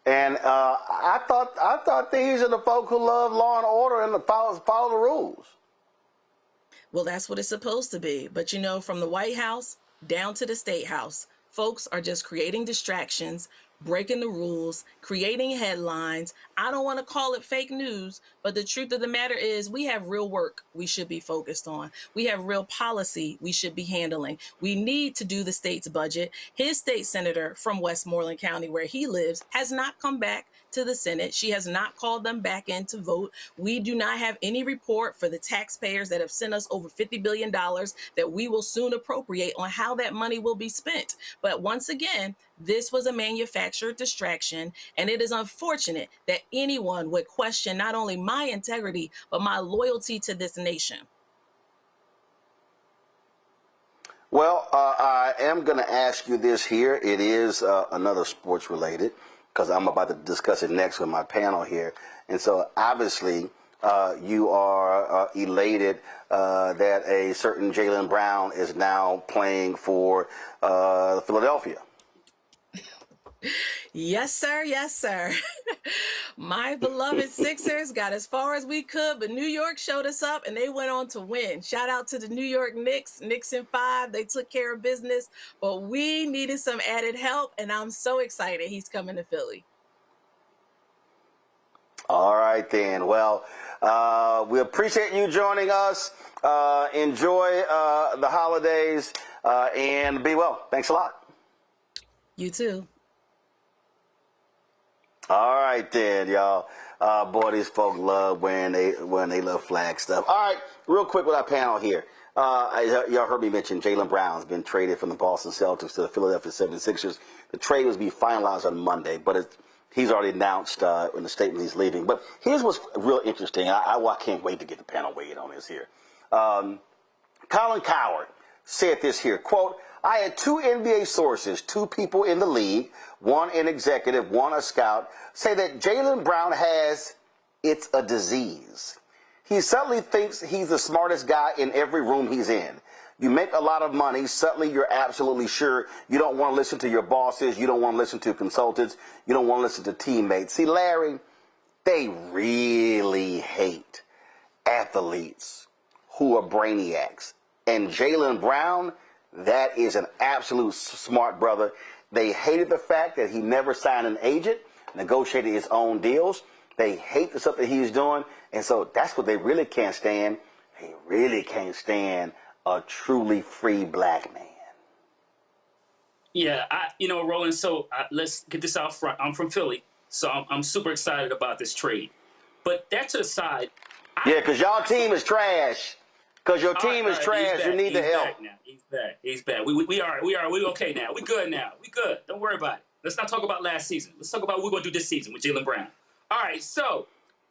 And I thought these are the folk who love law and order and follow the rules. Well, that's what it's supposed to be. But, you know, from the White House down to the State House, folks are just creating distractions, breaking the rules, creating headlines. I don't want to call it fake news, but the truth of the matter is we have real work we should be focused on. We have real policy we should be handling. We need to do the state's budget. His state senator from Westmoreland County, where he lives, has not come back to the Senate. She has not called them back in to vote. We do not have any report for the taxpayers that have sent us over $50 billion that we will soon appropriate on how that money will be spent. But once again, this was a manufactured distraction, and it is unfortunate that anyone would question not only my integrity, but my loyalty to this nation. Well, I am going to ask you this here. It is another sports related, because I'm about to discuss it next with my panel here. And so obviously you are elated that a certain Jaylen Brown is now playing for Philadelphia. Yes, sir. Yes, sir. My beloved Sixers got as far as we could, but New York showed us up and they went on to win. Shout out to the New York Knicks, Knicks in 5. They took care of business, but we needed some added help, and I'm so excited he's coming to Philly. All right, then. Well, we appreciate you joining us. Enjoy the holidays and be well. Thanks a lot. You too. All right, then, y'all. Boy, these folk love when they love flag stuff. All right, real quick with our panel here. Y'all heard me mention Jaylen Brown's been traded from the Boston Celtics to the Philadelphia 76ers. The trade was to be finalized on Monday, but he's already announced in the statement he's leaving. But here's what's real interesting. I can't wait to get the panel weighed on this here. Colin Cowherd said this here, quote, I had 2 NBA sources, 2 people in the league, one an executive, one a scout, say that Jaylen Brown has, it's a disease. He suddenly thinks he's the smartest guy in every room he's in. You make a lot of money, suddenly you're absolutely sure you don't want to listen to your bosses, you don't want to listen to consultants, you don't want to listen to teammates. See, Larry, they really hate athletes who are brainiacs. And Jaylen Brown, that is an absolute smart brother. They hated the fact that he never signed an agent, negotiated his own deals. They hate the stuff that he's doing. And so that's what they really can't stand. They really can't stand a truly free black man. Yeah, Roland, so let's get this out front. I'm from Philly, so I'm super excited about this trade. But that to the side. Yeah, because y'all team is trash. Because your team is trash. You need the help. He's back. We okay now. We good now. We good. Don't worry about it. Let's not talk about last season. Let's talk about what we're going to do this season with Jaylen Brown. All right, so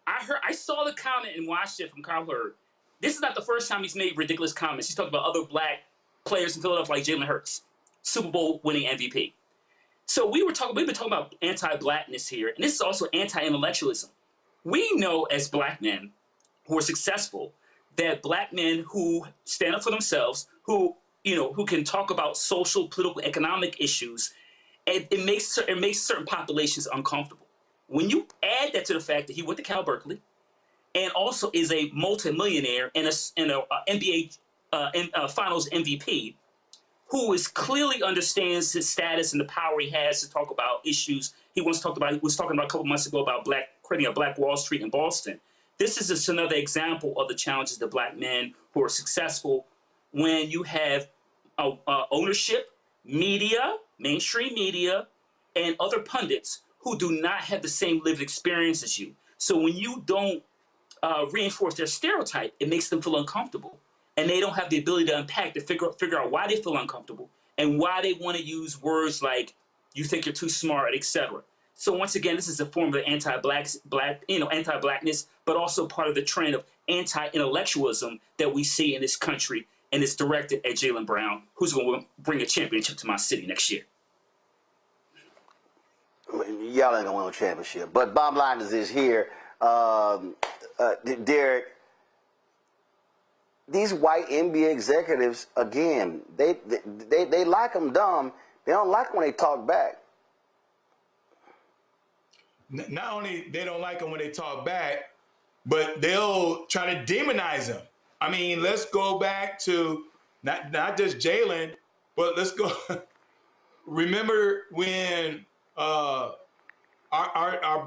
I saw the comment and watched it from Kyle Hurd. This is not the first time he's made ridiculous comments. He's talked about other black players in Philadelphia like Jalen Hurts, Super Bowl winning MVP. So we've been talking about anti-blackness here, and this is also anti-intellectualism. We know as black men who are successful that black men who stand up for themselves, who can talk about social, political, economic issues, and it makes certain populations uncomfortable. When you add that to the fact that he went to Cal Berkeley and also is a multimillionaire and a NBA Finals MVP, who clearly understands his status and the power he has to talk about issues he was talking about a couple months ago about creating a Black Wall Street in Boston. This is just another example of the challenges that black men who are successful when you have ownership, media, mainstream media, and other pundits who do not have the same lived experience as you. So when you don't reinforce their stereotype, it makes them feel uncomfortable. And they don't have the ability to unpack, to figure out why they feel uncomfortable and why they want to use words like, you think you're too smart, etc. So once again, this is a form of anti-blackness, but also part of the trend of anti-intellectualism that we see in this country, and it's directed at Jaylen Brown, who's going to bring a championship to my city next year. Y'all ain't gonna win a championship, but bottom line is this here, Derek. These white NBA executives, again, they like them dumb. They don't like when they talk back. Not only they don't like them when they talk back, but they'll try to demonize them. I mean, let's go back to not just Jaylen, but let's go. Remember when our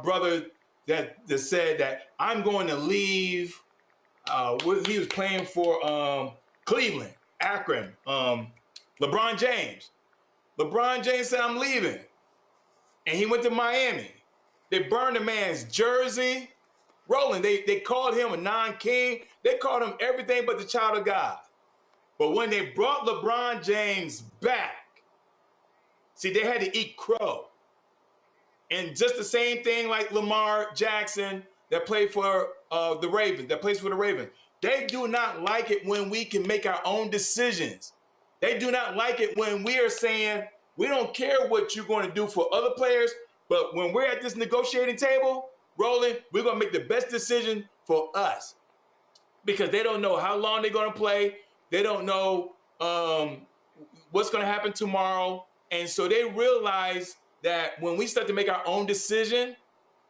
brother that said that I'm going to leave. He was playing for Cleveland, Akron. LeBron James. LeBron James said, I'm leaving. And he went to Miami. They burned the man's jersey. Roland, they called him a non-king. They called him everything but the child of God. But when they brought LeBron James back, see, they had to eat crow. And just the same thing like Lamar Jackson that played for the Ravens, that plays for the Ravens. They do not like it when we can make our own decisions. They do not like it when we are saying, we don't care what you're going to do for other players, but when we're at this negotiating table, Roland, we're going to make the best decision for us. Because they don't know how long they're going to play. They don't know what's going to happen tomorrow. And so they realize that when we start to make our own decision,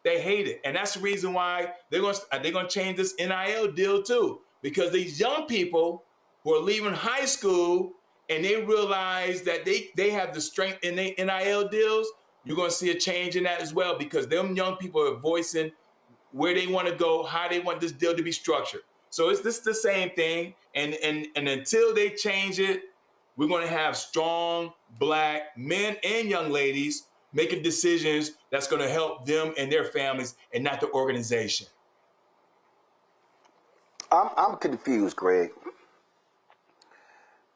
they hate it. And that's the reason why they're going to change this NIL deal too. Because these young people who are leaving high school and they realize that they have the strength in their NIL deals, you're going to see a change in that as well, because them young people are voicing where they want to go, how they want this deal to be structured. So it's this the same thing. And until they change it, we're going to have strong Black men and young ladies making decisions that's going to help them and their families and not the organization. I'm confused, Greg.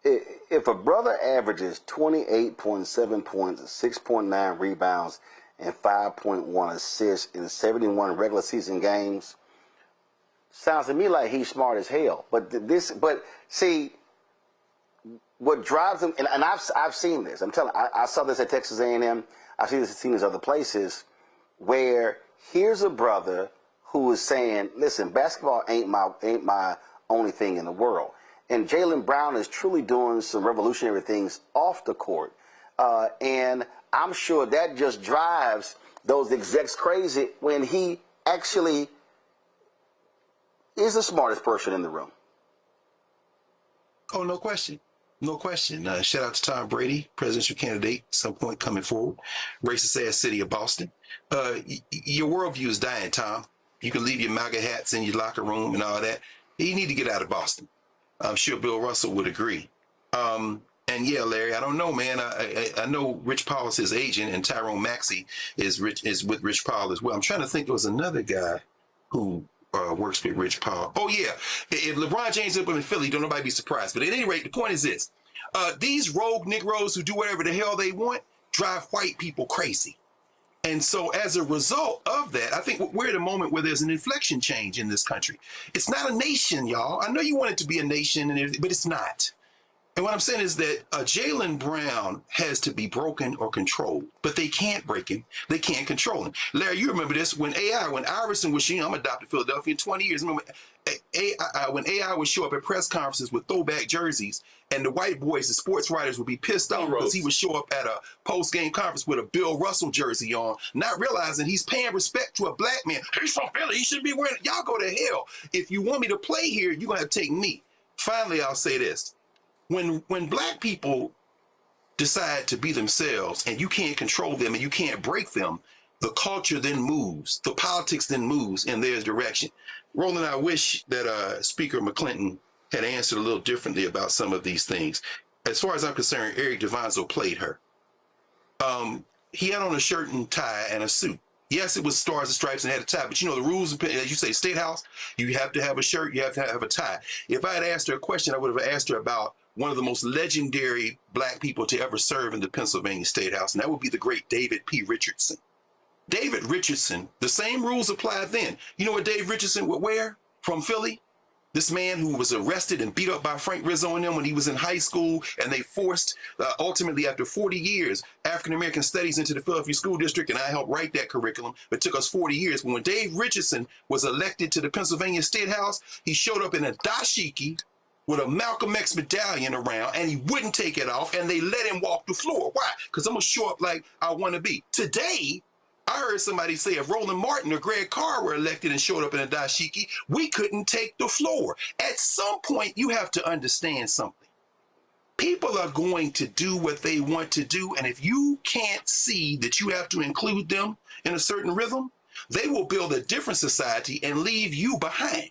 If a brother averages 28.7 points, 6.9 rebounds, and 5.1 assists in 71 regular season games, sounds to me like he's smart as hell. But see, what drives him, and I've seen this. I'm telling you, I saw this at Texas A&M. I've seen this other places, where here's a brother who is saying, listen, basketball ain't my only thing in the world. And Jaylen Brown is truly doing some revolutionary things off the court. And I'm sure that just drives those execs crazy when he actually is the smartest person in the room. Oh, no question. No question. Shout out to Tom Brady, presidential candidate, some point coming forward. Racist ass city of Boston. Your worldview is dying, Tom. You can leave your MAGA hats in your locker room and all that. You need to get out of Boston. I'm sure Bill Russell would agree. And yeah, Larry, I don't know, man. I know Rich Paul is his agent, and Tyrone Maxey is with Rich Paul as well. I'm trying to think. There was another guy who works with Rich Paul. Oh yeah, if LeBron James up in Philly, don't nobody be surprised. But at any rate, the point is this: these rogue Negroes who do whatever the hell they want drive white people crazy. And so as a result of that, I think we're at a moment where there's an inflection change in this country. It's not a nation, y'all. I know you want it to be a nation, but it's not. And what I'm saying is that Jaylen Brown has to be broken or controlled, but they can't break him. They can't control him. Larry, you remember this when Iverson was, I'm adopted Philadelphia in 20 years. Remember when AI would show up at press conferences with throwback jerseys, and the white boys, the sports writers, would be pissed off because he would show up at a post-game conference with a Bill Russell jersey on, not realizing he's paying respect to a black man. He's from Philly. He shouldn't be wearing it. Y'all go to hell. If you want me to play here, you're going to have to take me. Finally, I'll say this. When black people decide to be themselves and you can't control them and you can't break them, the culture then moves. The politics then moves in their direction. Roland, I wish that Speaker McClinton had answered a little differently about some of these things. As far as I'm concerned, Eric DeVonzo played her. he had on a shirt and tie and a suit. Yes, it was stars and stripes and had a tie, but you know the rules, as you say, State House, you have to have a shirt, you have to have a tie. If I had asked her a question, I would have asked her about one of the most legendary black people to ever serve in the Pennsylvania State House, and that would be the great David P. Richardson. David Richardson, the same rules applied then. You know what Dave Richardson would wear from Philly? This man who was arrested and beat up by Frank Rizzo and them when he was in high school, and they forced, ultimately after 40 years, African-American studies into the Philadelphia School District, and I helped write that curriculum. It took us 40 years. But when Dave Richardson was elected to the Pennsylvania State House, he showed up in a dashiki with a Malcolm X medallion around, and he wouldn't take it off, and they let him walk the floor. Why? Because I'm going to show up like I want to be. Today, I heard somebody say if Roland Martin or Greg Carr were elected and showed up in a dashiki, we couldn't take the floor. At some point, you have to understand something. People are going to do what they want to do, and if you can't see that you have to include them in a certain rhythm, they will build a different society and leave you behind.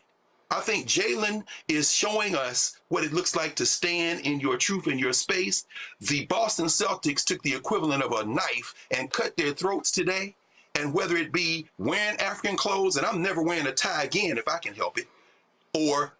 I think Jalen is showing us what it looks like to stand in your truth and your space. The Boston Celtics took the equivalent of a knife and cut their throats today. And whether it be wearing African clothes, and I'm never wearing a tie again if I can help it, or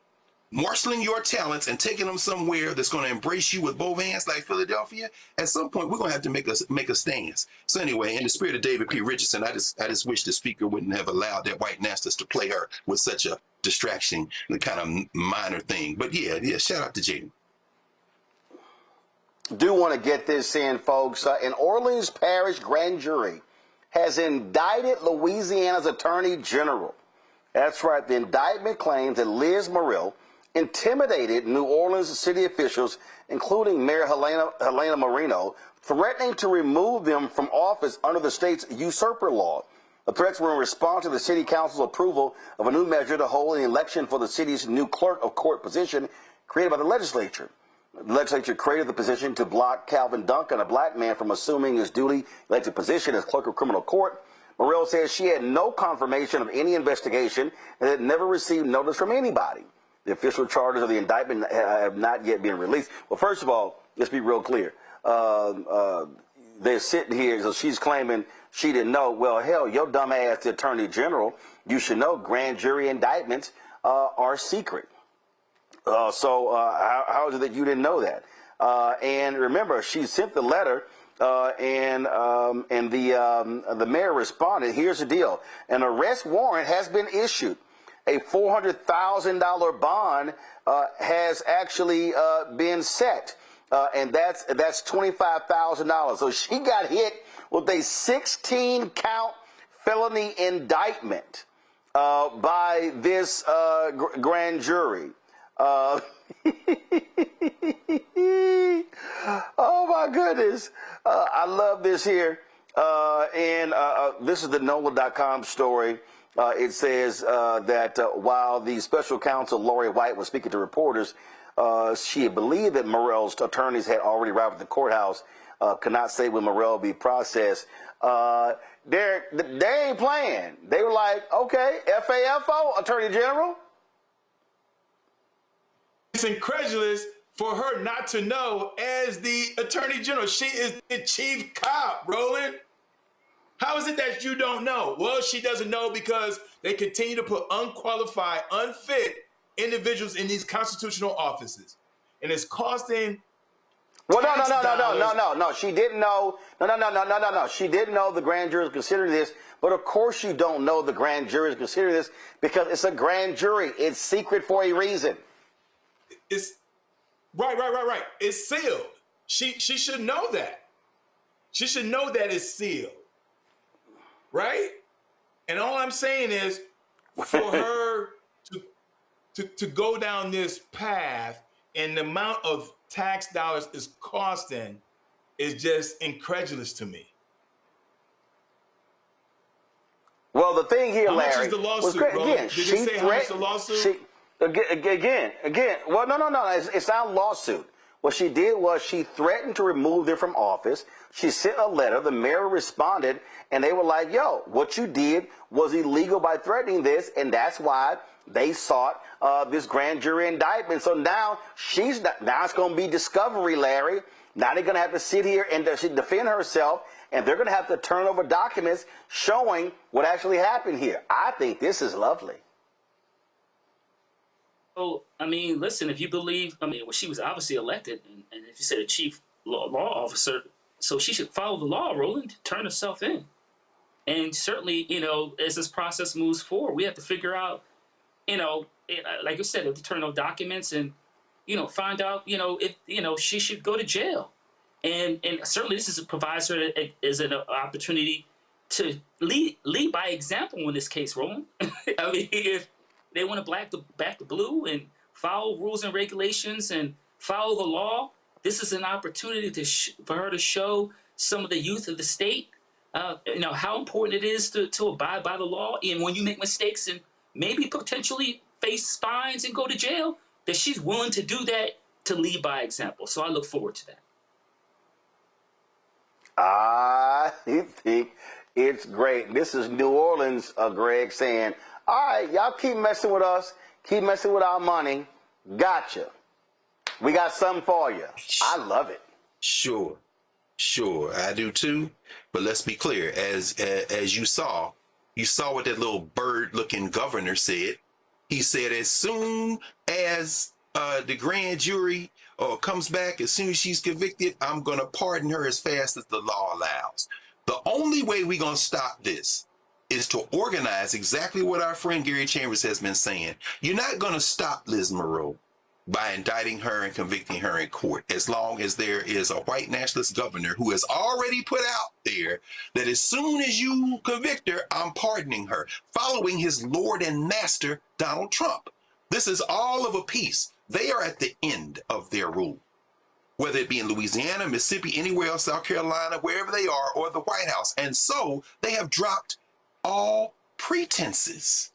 marshaling your talents and taking them somewhere that's going to embrace you with both hands like Philadelphia, at some point we're going to have to make a stance. So anyway, in the spirit of David P. Richardson, I just wish the speaker wouldn't have allowed that white nastics to play her with such a distraction, the kind of minor thing. But yeah, shout out to Jaden. Do want to get this in, folks. An Orleans Parish grand jury has indicted Louisiana's Attorney General. That's right. The indictment claims that Liz Muriel intimidated New Orleans city officials, including Mayor Helena Marino, threatening to remove them from office under the state's usurper law. The threats were in response to the city council's approval of a new measure to hold an election for the city's new clerk of court position created by the legislature. The legislature created the position to block Calvin Duncan, a black man, from assuming his duly elected position as clerk of criminal court. Morrell says she had no confirmation of any investigation and had never received notice from anybody. The official charges of the indictment have not yet been released. Well, first of all, let's be real clear. They're sitting here, so she's claiming she didn't know. Well, hell, your dumb ass, the Attorney General, you should know grand jury indictments are secret. How is it that you didn't know that? And remember, she sent the letter, and the mayor responded. Here's the deal: an arrest warrant has been issued. A $400,000 bond has actually been set, and that's $25,000. So she got hit with a 16-count felony indictment by this grand jury. Oh my goodness. I love this here. This is the NOLA.com story. It says that while the special counsel Lori White was speaking to reporters, she believed that Morrell's attorneys had already arrived at the courthouse, could not say when Morrell will be processed. They ain't playing. They were like, okay, FAFO, Attorney General. It's incredulous for her not to know as the Attorney General. She is the chief cop, Roland. How is it that you don't know? Well, she doesn't know because they continue to put unqualified, unfit individuals in these constitutional offices. And it's costing... Well, no. She didn't know. No. She didn't know the grand jury is considering this. But of course you don't know the grand jury is considering this because it's a grand jury. It's secret for a reason. It's right. It's sealed. She should know that. She should know that it's sealed. Right? And all I'm saying is for her to go down this path and the amount of tax dollars is costing is just incredulous to me. Well, the thing here, Larry, how much is the lawsuit, again, Did they say how much the lawsuit? Again. Well, no. It's not a lawsuit. What she did was she threatened to remove them from office. She sent a letter. The mayor responded, and they were like, yo, what you did was illegal by threatening this, and that's why they sought this grand jury indictment. So now it's going to be discovery, Larry. Now they're going to have to sit here and defend herself, and they're going to have to turn over documents showing what actually happened here. I think this is lovely. So, I mean, listen, if you believe, I mean, well, she was obviously elected, and if you said a chief law officer, so she should follow the law, Roland, turn herself in. And certainly, you know, as this process moves forward, we have to figure out, you know, like you said, to turn over documents and, you know, find out, you know, if, you know, she should go to jail. And certainly this provides her as an opportunity to lead by example in this case, Roland. I mean, if they want to back the blue and follow rules and regulations and follow the law, this is an opportunity for her to show some of the youth of the state, you know, how important it is to abide by the law. And when you make mistakes and maybe potentially face fines and go to jail, that she's willing to do that to lead by example. So I look forward to that. I think it's great. This is New Orleans, Greg, saying, all right, y'all keep messing with us, keep messing with our money. Gotcha. We got something for you. I love it. Sure, I do too. But let's be clear, as you saw what that little bird-looking governor said. He said as soon as the grand jury comes back, as soon as she's convicted, I'm going to pardon her as fast as the law allows. The only way we're going to stop this is to organize exactly what our friend Gary Chambers has been saying. You're not going to stop Liz Monroe by indicting her and convicting her in court, as long as there is a white nationalist governor who has already put out there that as soon as you convict her, I'm pardoning her, following his Lord and Master, Donald Trump. This is all of a piece. They are at the end of their rule, whether it be in Louisiana, Mississippi, anywhere else, South Carolina, wherever they are, or the White House. And so they have dropped all pretenses.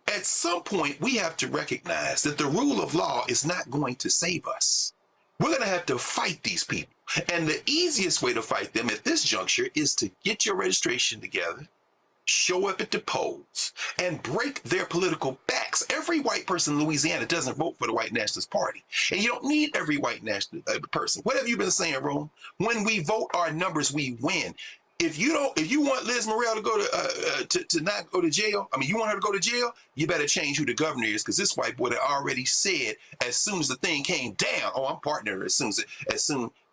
At some point, we have to recognize that the rule of law is not going to save us. We're going to have to fight these people. And the easiest way to fight them at this juncture is to get your registration together, show up at the polls, and break their political backs. Every white person in Louisiana doesn't vote for the White Nationalist Party. And you don't need every white nationalist person. What have you been saying, Rome? When we vote our numbers, we win. If you want Liz Monroe to go to not go to jail, I mean, you want her to go to jail, you better change who the governor is, because this white boy had already said as soon as the thing came down, oh, I'm partnering her as soon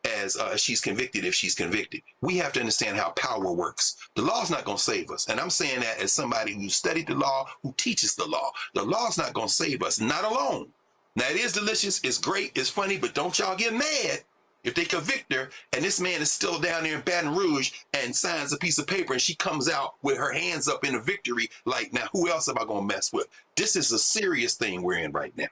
as she's convicted, if she's convicted. We have to understand how power works. The law's not going to save us. And I'm saying that as somebody who studied the law, who teaches the law. The law's not going to save us, not alone. Now, it is delicious, it's great, it's funny, but don't y'all get mad if they convict her and this man is still down there in Baton Rouge and signs a piece of paper and she comes out with her hands up in a victory, like, now who else am I going to mess with? This is a serious thing we're in right now.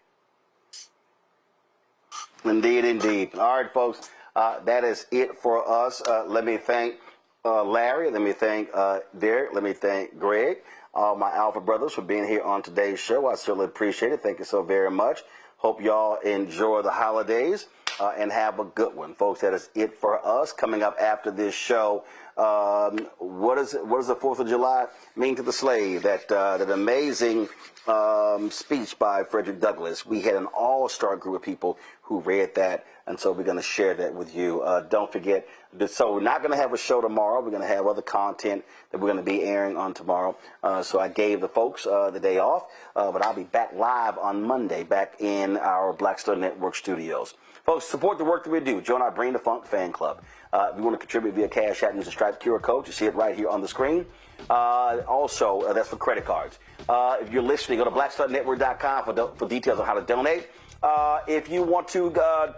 Indeed. All right, folks, that is it for us. Let me thank Larry. Let me thank Derek. Let me thank Greg, all my Alpha brothers, for being here on today's show. I certainly appreciate it. Thank you so very much. Hope y'all enjoy the holidays. And have a good one, folks. That is it for us. Coming up after this show, what does the 4th of July mean to the slave? That amazing speech by Frederick Douglass. We had an all-star group of people who read that, and so we're going to share that with you. Don't forget, so we're not going to have a show tomorrow. We're going to have other content that we're going to be airing on tomorrow. So I gave the folks the day off, but I'll be back live on Monday, back in our Black Star Network studios. Folks, support the work that we do. Join our Bring the Funk fan club. If you want to contribute via Cash App, use the Stripe QR code. You see it right here on the screen. Also, that's for credit cards. If you're listening, go to blackstarnetwork.com for details on how to donate. If you want to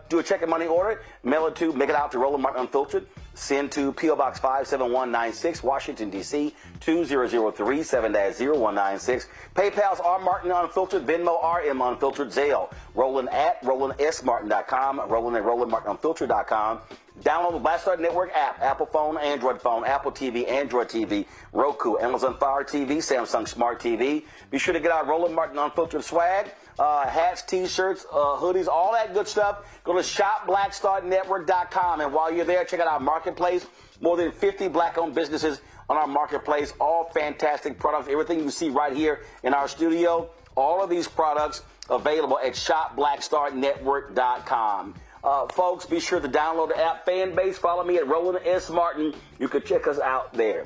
do a check and money order, make it out to Roland Martin Unfiltered. Send to P.O. Box 57196, Washington, D.C. 20037-0196. PayPal's R. Martin Unfiltered, Venmo RM Unfiltered, Zelle, Roland at RolandSMartin.com, Roland at RolandMartinUnfiltered.com. Download the Black Star Network app, Apple phone, Android phone, Apple TV, Android TV, Roku, Amazon Fire TV, Samsung Smart TV. Be sure to get our Roland Martin Unfiltered swag. Hats, T-shirts, hoodies, all that good stuff. Go to shopblackstarnetwork.com, and while you're there, check out our marketplace. More than 50 black-owned businesses on our marketplace. All fantastic products. Everything you see right here in our studio. All of these products available at shopblackstarnetwork.com. Folks, be sure to download the app Fan Base. Follow me at Roland S. Martin. You can check us out there.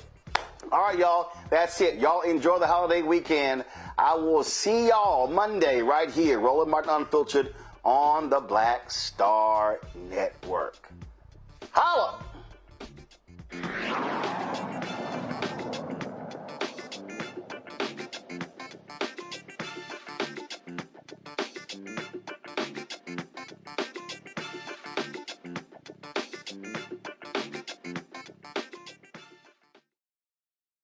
All right, y'all. That's it. Y'all enjoy the holiday weekend. I will see y'all Monday right here, Roland Martin Unfiltered on the Black Star Network. Holla!